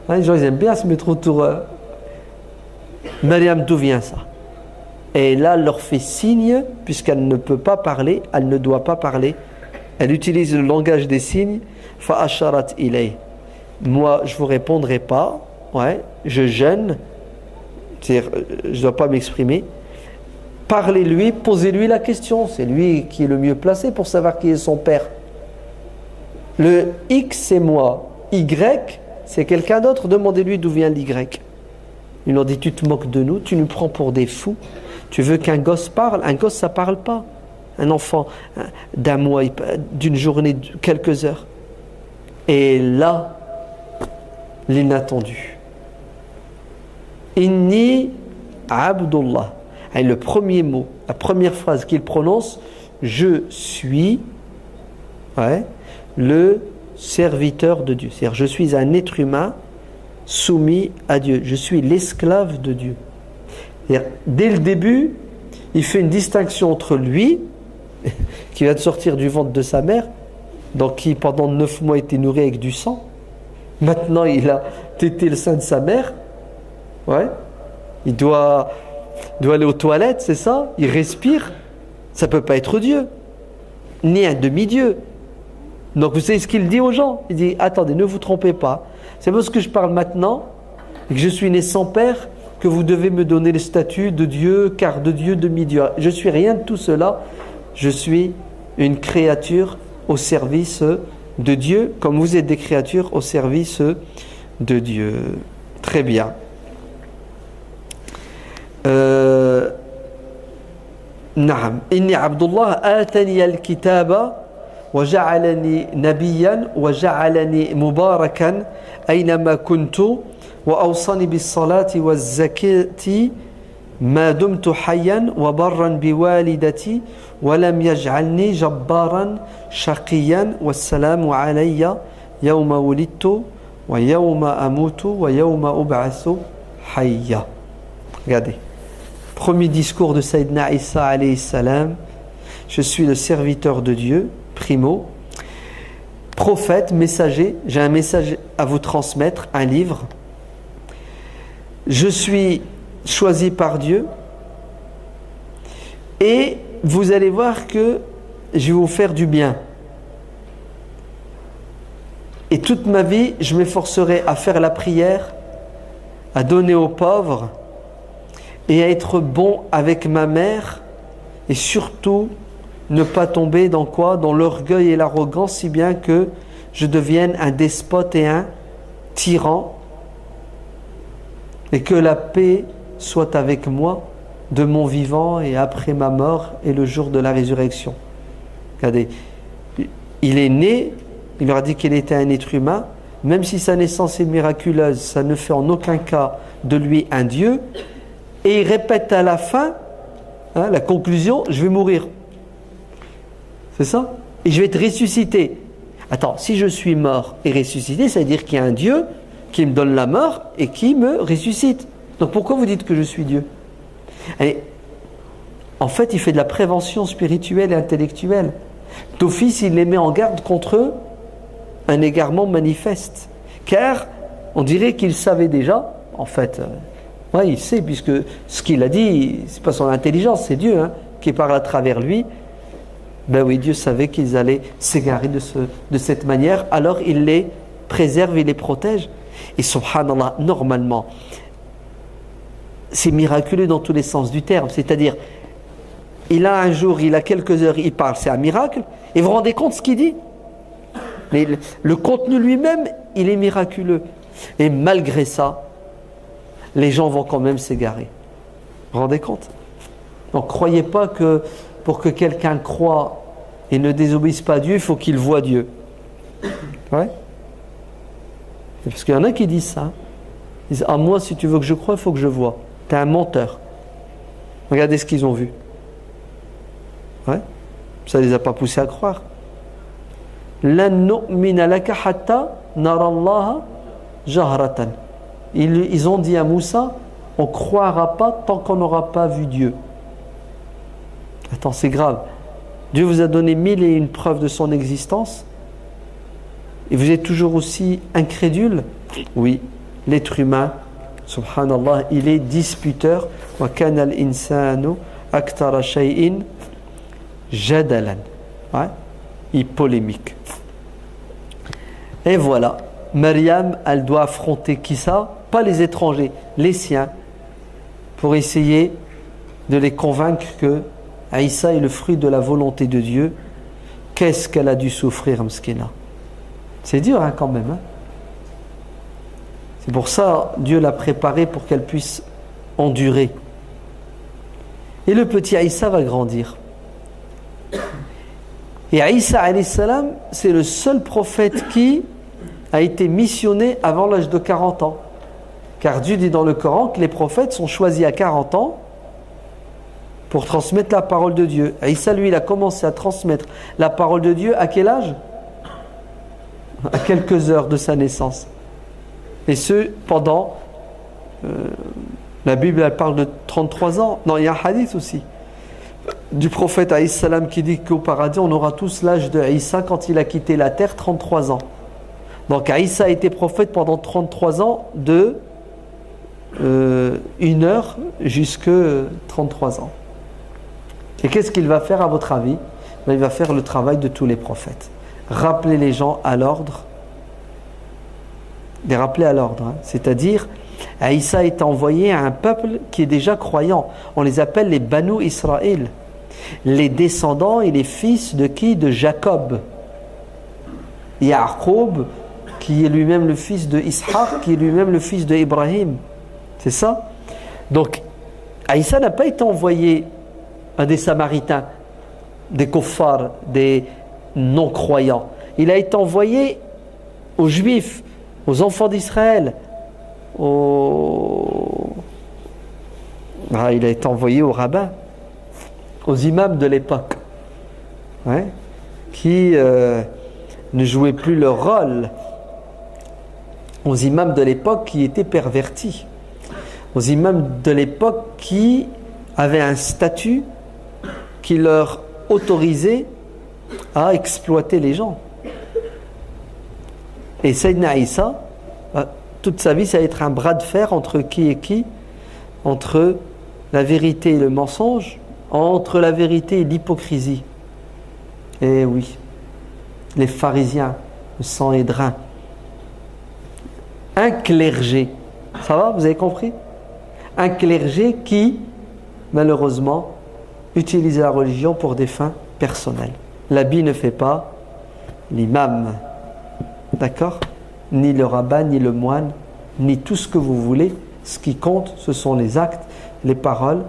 Les gens ils aiment bien se mettre autour. Maryam, d'où vient ça? Et là, elle leur fait signe, puisqu'elle ne peut pas parler, elle ne doit pas parler. Elle utilise le langage des signes. Fa'asharat ilay. Moi, je ne vous répondrai pas. Ouais, je jeûne. C'est-à-dire, je ne dois pas m'exprimer. Parlez-lui, posez-lui la question. C'est lui qui est le mieux placé pour savoir qui est son père. Le X, c'est moi. Y, c'est quelqu'un d'autre. Demandez-lui d'où vient l'Y. Il leur dit, tu te moques de nous, tu nous prends pour des fous. Tu veux qu'un gosse parle? Un gosse, ça ne parle pas. Un enfant d'un mois, d'une journée, de quelques heures. Et là, l'inattendu. Inni Abdullah. Et le premier mot, la première phrase qu'il prononce, je suis le serviteur de Dieu. C'est-à-dire, je suis un être humain soumis à Dieu. Je suis l'esclave de Dieu. Et dès le début, il fait une distinction entre lui, qui vient de sortir du ventre de sa mère, donc qui pendant 9 mois était nourri avec du sang. Maintenant, il a tété le sein de sa mère. Ouais. Il doit aller aux toilettes, c'est ça? Il respire. Ça ne peut pas être Dieu, ni un demi-dieu. Donc vous savez ce qu'il dit aux gens? Il dit, attendez, ne vous trompez pas. C'est parce que je parle maintenant, et que je suis né sans père, que vous devez me donner le statut de Dieu, car de Dieu, demi-dieu. Je ne suis rien de tout cela. Je suis une créature au service de Dieu, comme vous êtes des créatures au service de Dieu. Très bien. نعم إني عبد الله آتاني الكتاب وجعلني نبيا وجعلني مباركا أينما كنت وأوصاني بالصلاة والزكاة ما دمت حيا وبرا بوالدتي ولم يجعلني جبارا شقيا والسلام علي يوم ولدت ويوم أموت ويوم أبعث حيا. Regardez, premier discours de Sayyidina Isa alayhi salam. Je suis le serviteur de Dieu, primo, prophète, messager, j'ai un message à vous transmettre, un livre. Je suis choisi par Dieu et vous allez voir que je vais vous faire du bien. Et toute ma vie, je m'efforcerai à faire la prière, à donner aux pauvres et à être bon avec ma mère et surtout ne pas tomber dans quoi? Dans l'orgueil et l'arrogance, si bien que je devienne un despote et un tyran et que la paix soit avec moi de mon vivant et après ma mort et le jour de la résurrection. Regardez, il est né, il leur a dit qu'il était un être humain, même si sa naissance est miraculeuse, ça ne fait en aucun cas de lui un Dieu. Et il répète à la fin, la conclusion, je vais mourir. C'est ça? Et je vais être ressuscité. Attends, si je suis mort et ressuscité, ça veut dire qu'il y a un Dieu qui me donne la mort et qui me ressuscite. Donc pourquoi vous dites que je suis Dieu? Et en fait, il fait de la prévention spirituelle et intellectuelle. D'office, il les met en garde contre un égarement manifeste. Car on dirait qu'il savait déjà, en fait... Oui, il sait, puisque ce qu'il a dit, c'est pas son intelligence, c'est Dieu qui parle à travers lui. Ben oui, Dieu savait qu'ils allaient s'égarer de cette manière, alors il les préserve, il les protège. Et subhanallah, normalement, c'est miraculeux dans tous les sens du terme. C'est-à-dire, il a un jour, il a quelques heures, il parle, c'est un miracle. Et vous vous rendez compte de ce qu'il dit? Mais le contenu lui-même, il est miraculeux. Et malgré ça, les gens vont quand même s'égarer. Vous vous rendez compte? Donc croyez pas que pour que quelqu'un croie et ne désobéisse pas à Dieu, il faut qu'il voie Dieu. Ouais? Parce qu'il y en a qui disent ça. Ils disent, ah moi si tu veux que je croie, il faut que je voie. Tu es un menteur. Regardez ce qu'ils ont vu. Ouais? Ça ne les a pas poussés à croire. Lan nu'mina laka hatta nara Allaha jahratan. Ils ont dit à Moussa, on ne croira pas tant qu'on n'aura pas vu Dieu. Attends, c'est grave. Dieu vous a donné 1001 preuves de son existence et vous êtes toujours aussi incrédule? Oui, l'être humain, subhanallah, il est disputeur. Wa kana al-insanu akthara shay'in jadalan. Ouais, il polémique. Et voilà, Maryam, elle doit affronter qui ça? Pas les étrangers, les siens, pour essayer de les convaincre que Aïssa est le fruit de la volonté de Dieu. Qu'est-ce qu'elle a dû souffrir, Mskina? C'est dur quand même. C'est pour ça Dieu l'a préparée pour qu'elle puisse endurer. Et le petit Aïssa va grandir. Et Aïssa alayhi salam, c'est le seul prophète qui a été missionné avant l'âge de 40 ans. Car Dieu dit dans le Coran que les prophètes sont choisis à 40 ans pour transmettre la parole de Dieu. Aïssa, lui, il a commencé à transmettre la parole de Dieu à quel âge? À quelques heures de sa naissance. Et ce, pendant... la Bible, elle parle de 33 ans. Non, il y a un hadith aussi du prophète alayhi salam qui dit qu'au paradis, on aura tous l'âge de Isa quand il a quitté la terre, 33 ans. Donc Isa a été prophète pendant 33 ans de 1 heure jusqu'à 33 ans. Et qu'est-ce qu'il va faire à votre avis? Il va faire le travail de tous les prophètes. Rappeler les gens à l'ordre. Les rappeler à l'ordre. Hein. C'est-à-dire, Isa est envoyé à un peuple qui est déjà croyant. On les appelle les Banu Israël. Les descendants et les fils de qui? De Jacob. Ya'qub, qui est lui-même le fils de Ishaq, qui est lui-même le fils de Ibrahim. C'est ça? Donc, Isa n'a pas été envoyé à des Samaritains, des kuffars, des non-croyants. Il a été envoyé aux Juifs, aux enfants d'Israël, il a été envoyé aux rabbins, aux imams de l'époque, ouais, qui ne jouaient plus leur rôle, aux imams de l'époque qui étaient pervertis, aux imams de l'époque qui avaient un statut qui leur autorisait à exploiter les gens. Et Sayyidina Isa, toute sa vie, ça va être un bras de fer entre qui et qui? Entre la vérité et le mensonge, entre la vérité et l'hypocrisie. Et oui, les pharisiens, le sang et drain. Un clergé, ça va, vous avez compris? Un clergé qui, malheureusement, utilise la religion pour des fins personnelles. L'habit ne fait pas l'imam, d'accord? Ni le rabbin, ni le moine, ni tout ce que vous voulez. Ce qui compte, ce sont les actes, les paroles,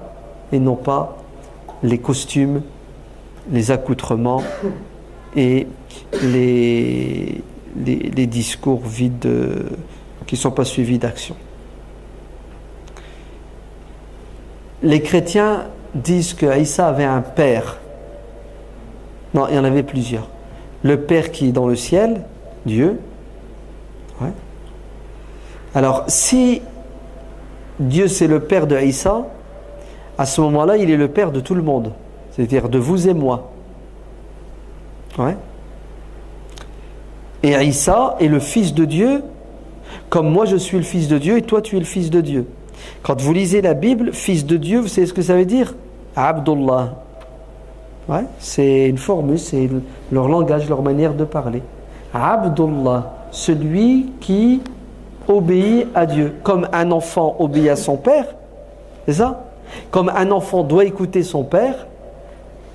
et non pas les costumes, les accoutrements et les discours vides qui ne sont pas suivis d'action. Les chrétiens disent que Isa avait un père. Non, il y en avait plusieurs. Le père qui est dans le ciel, Dieu. Ouais. Alors, si Dieu c'est le père de Isa, à ce moment-là, il est le père de tout le monde. C'est-à-dire de vous et moi. Ouais. Et Isa est le fils de Dieu, comme moi je suis le fils de Dieu et toi tu es le fils de Dieu. Quand vous lisez la Bible, fils de Dieu, vous savez ce que ça veut dire? Abdullah. Ouais, c'est une formule, c'est leur langage, leur manière de parler. Abdullah, celui qui obéit à Dieu. Comme un enfant obéit à son père, c'est ça? Comme un enfant doit écouter son père,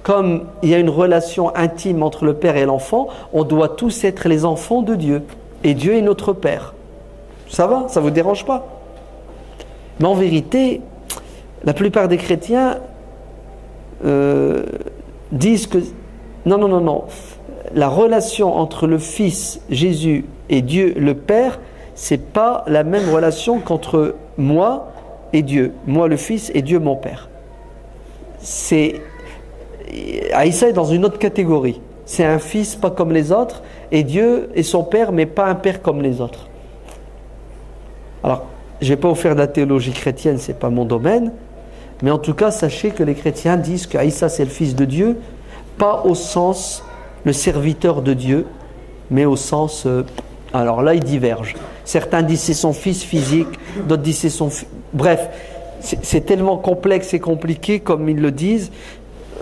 comme il y a une relation intime entre le père et l'enfant, on doit tous être les enfants de Dieu. Et Dieu est notre père. Ça va? Ça ne vous dérange pas? Mais en vérité, la plupart des chrétiens disent que non. La relation entre le Fils Jésus et Dieu le Père, c'est pas la même relation qu'entre moi et Dieu. Moi le Fils et Dieu mon Père. Isa est dans une autre catégorie. C'est un fils pas comme les autres, et Dieu est son Père, mais pas un Père comme les autres. Alors, je ne vais pas vous faire de la théologie chrétienne, c'est pas mon domaine, mais en tout cas, sachez que les chrétiens disent que Isa c'est le fils de Dieu, pas au sens le serviteur de Dieu, mais au sens... alors là, ils divergent. Certains disent c'est son fils physique, d'autres disent c'est son... Bref, c'est tellement complexe et compliqué comme ils le disent.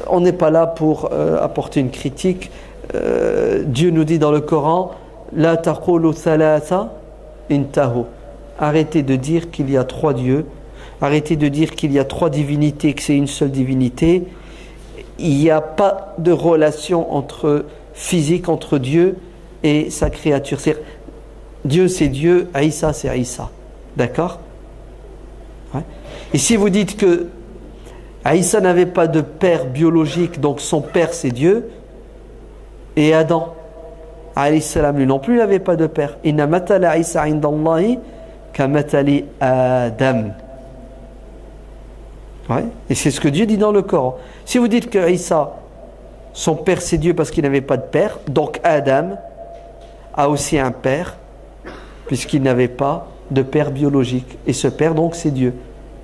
On n'est pas là pour apporter une critique. Dieu nous dit dans le Coran, La taqulu thalatha intahu. Arrêtez de dire qu'il y a trois dieux. Arrêtez de dire qu'il y a trois divinités, que c'est une seule divinité. Il n'y a pas de relation physique entre Dieu et sa créature. Dieu c'est Dieu, Isa c'est Isa. D'accord? Ouais. Et si vous dites que Isa n'avait pas de père biologique, donc son père c'est Dieu, et Adam, alayhi salam, lui non plus, il n'avait pas de père. Inna matala Isa indallahi ka matali Adam. Ouais. Et c'est ce que Dieu dit dans le Coran. Si vous dites que Isa, son père c'est Dieu parce qu'il n'avait pas de père, donc Adam a aussi un père, puisqu'il n'avait pas de père biologique. Et ce père, donc, c'est Dieu.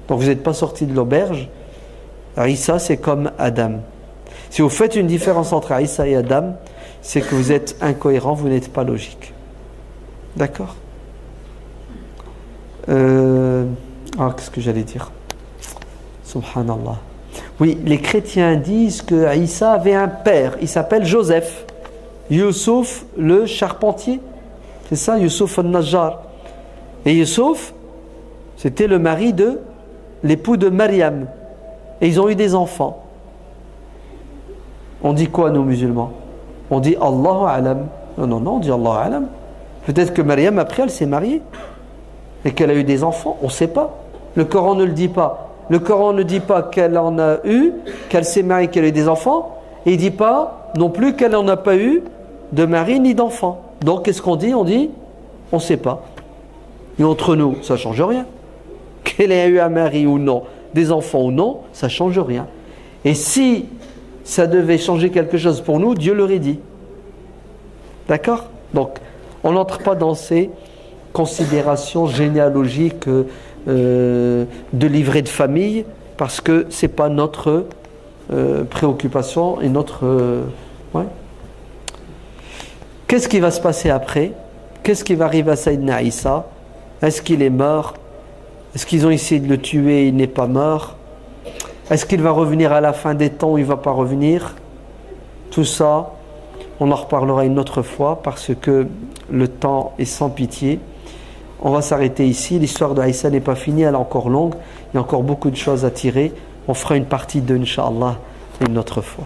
Donc, vous n'êtes pas sorti de l'auberge. Isa, c'est comme Adam. Si vous faites une différence entre Isa et Adam, c'est que vous êtes incohérent, vous n'êtes pas logique. D'accord? Qu'est-ce que j'allais dire? Subhanallah. Oui, les chrétiens disent que Isa avait un père. Il s'appelle Joseph. Youssouf le charpentier. C'est ça, Youssouf al-Najjar. Et Youssouf, c'était le mari de l'époux de Mariam. Et ils ont eu des enfants. On dit quoi, nous musulmans? On dit Allahu alam. Non, on dit Allahu alam. Peut-être que Mariam, après, elle s'est mariée. Et qu'elle a eu des enfants. On ne sait pas. Le Coran ne le dit pas. Le Coran ne dit pas qu'elle en a eu, qu'elle s'est mariée, qu'elle a eu des enfants. Et il ne dit pas non plus qu'elle n'en a pas eu de mari ni d'enfant. Donc, qu'est-ce qu'on dit? On dit, on ne sait pas. Et entre nous, ça ne change rien. Qu'elle ait eu un mari ou non, des enfants ou non, ça ne change rien. Et si ça devait changer quelque chose pour nous, Dieu l'aurait dit. D'accord? Donc, on n'entre pas dans ces considérations généalogiques de livret de famille, parce que ce n'est pas notre préoccupation et notre... ouais. Qu'est-ce qui va se passer après? Qu'est-ce qui va arriver à Sayyidina Isa? Est-ce qu'il est mort? Est-ce qu'ils ont essayé de le tuer et il n'est pas mort? Est-ce qu'il va revenir à la fin des temps ou il ne va pas revenir? Tout ça, on en reparlera une autre fois parce que le temps est sans pitié. On va s'arrêter ici. L'histoire de Isa n'est pas finie, elle est encore longue. Il y a encore beaucoup de choses à tirer. On fera une partie 2, Inch'Allah, une autre fois.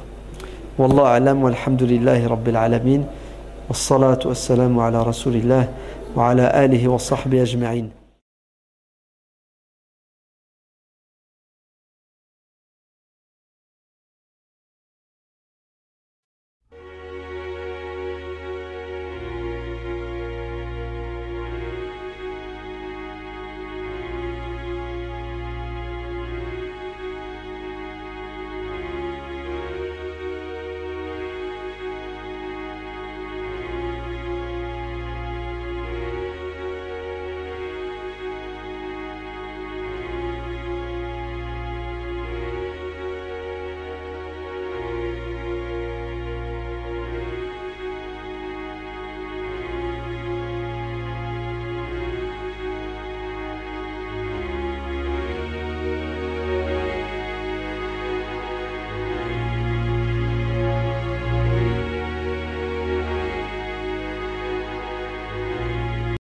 Wallahu alam, walhamdulillahi rabbil alamin. Wassalatu wassalamu ala rasulillah wa ala alihi wa sahbihi ajma'in.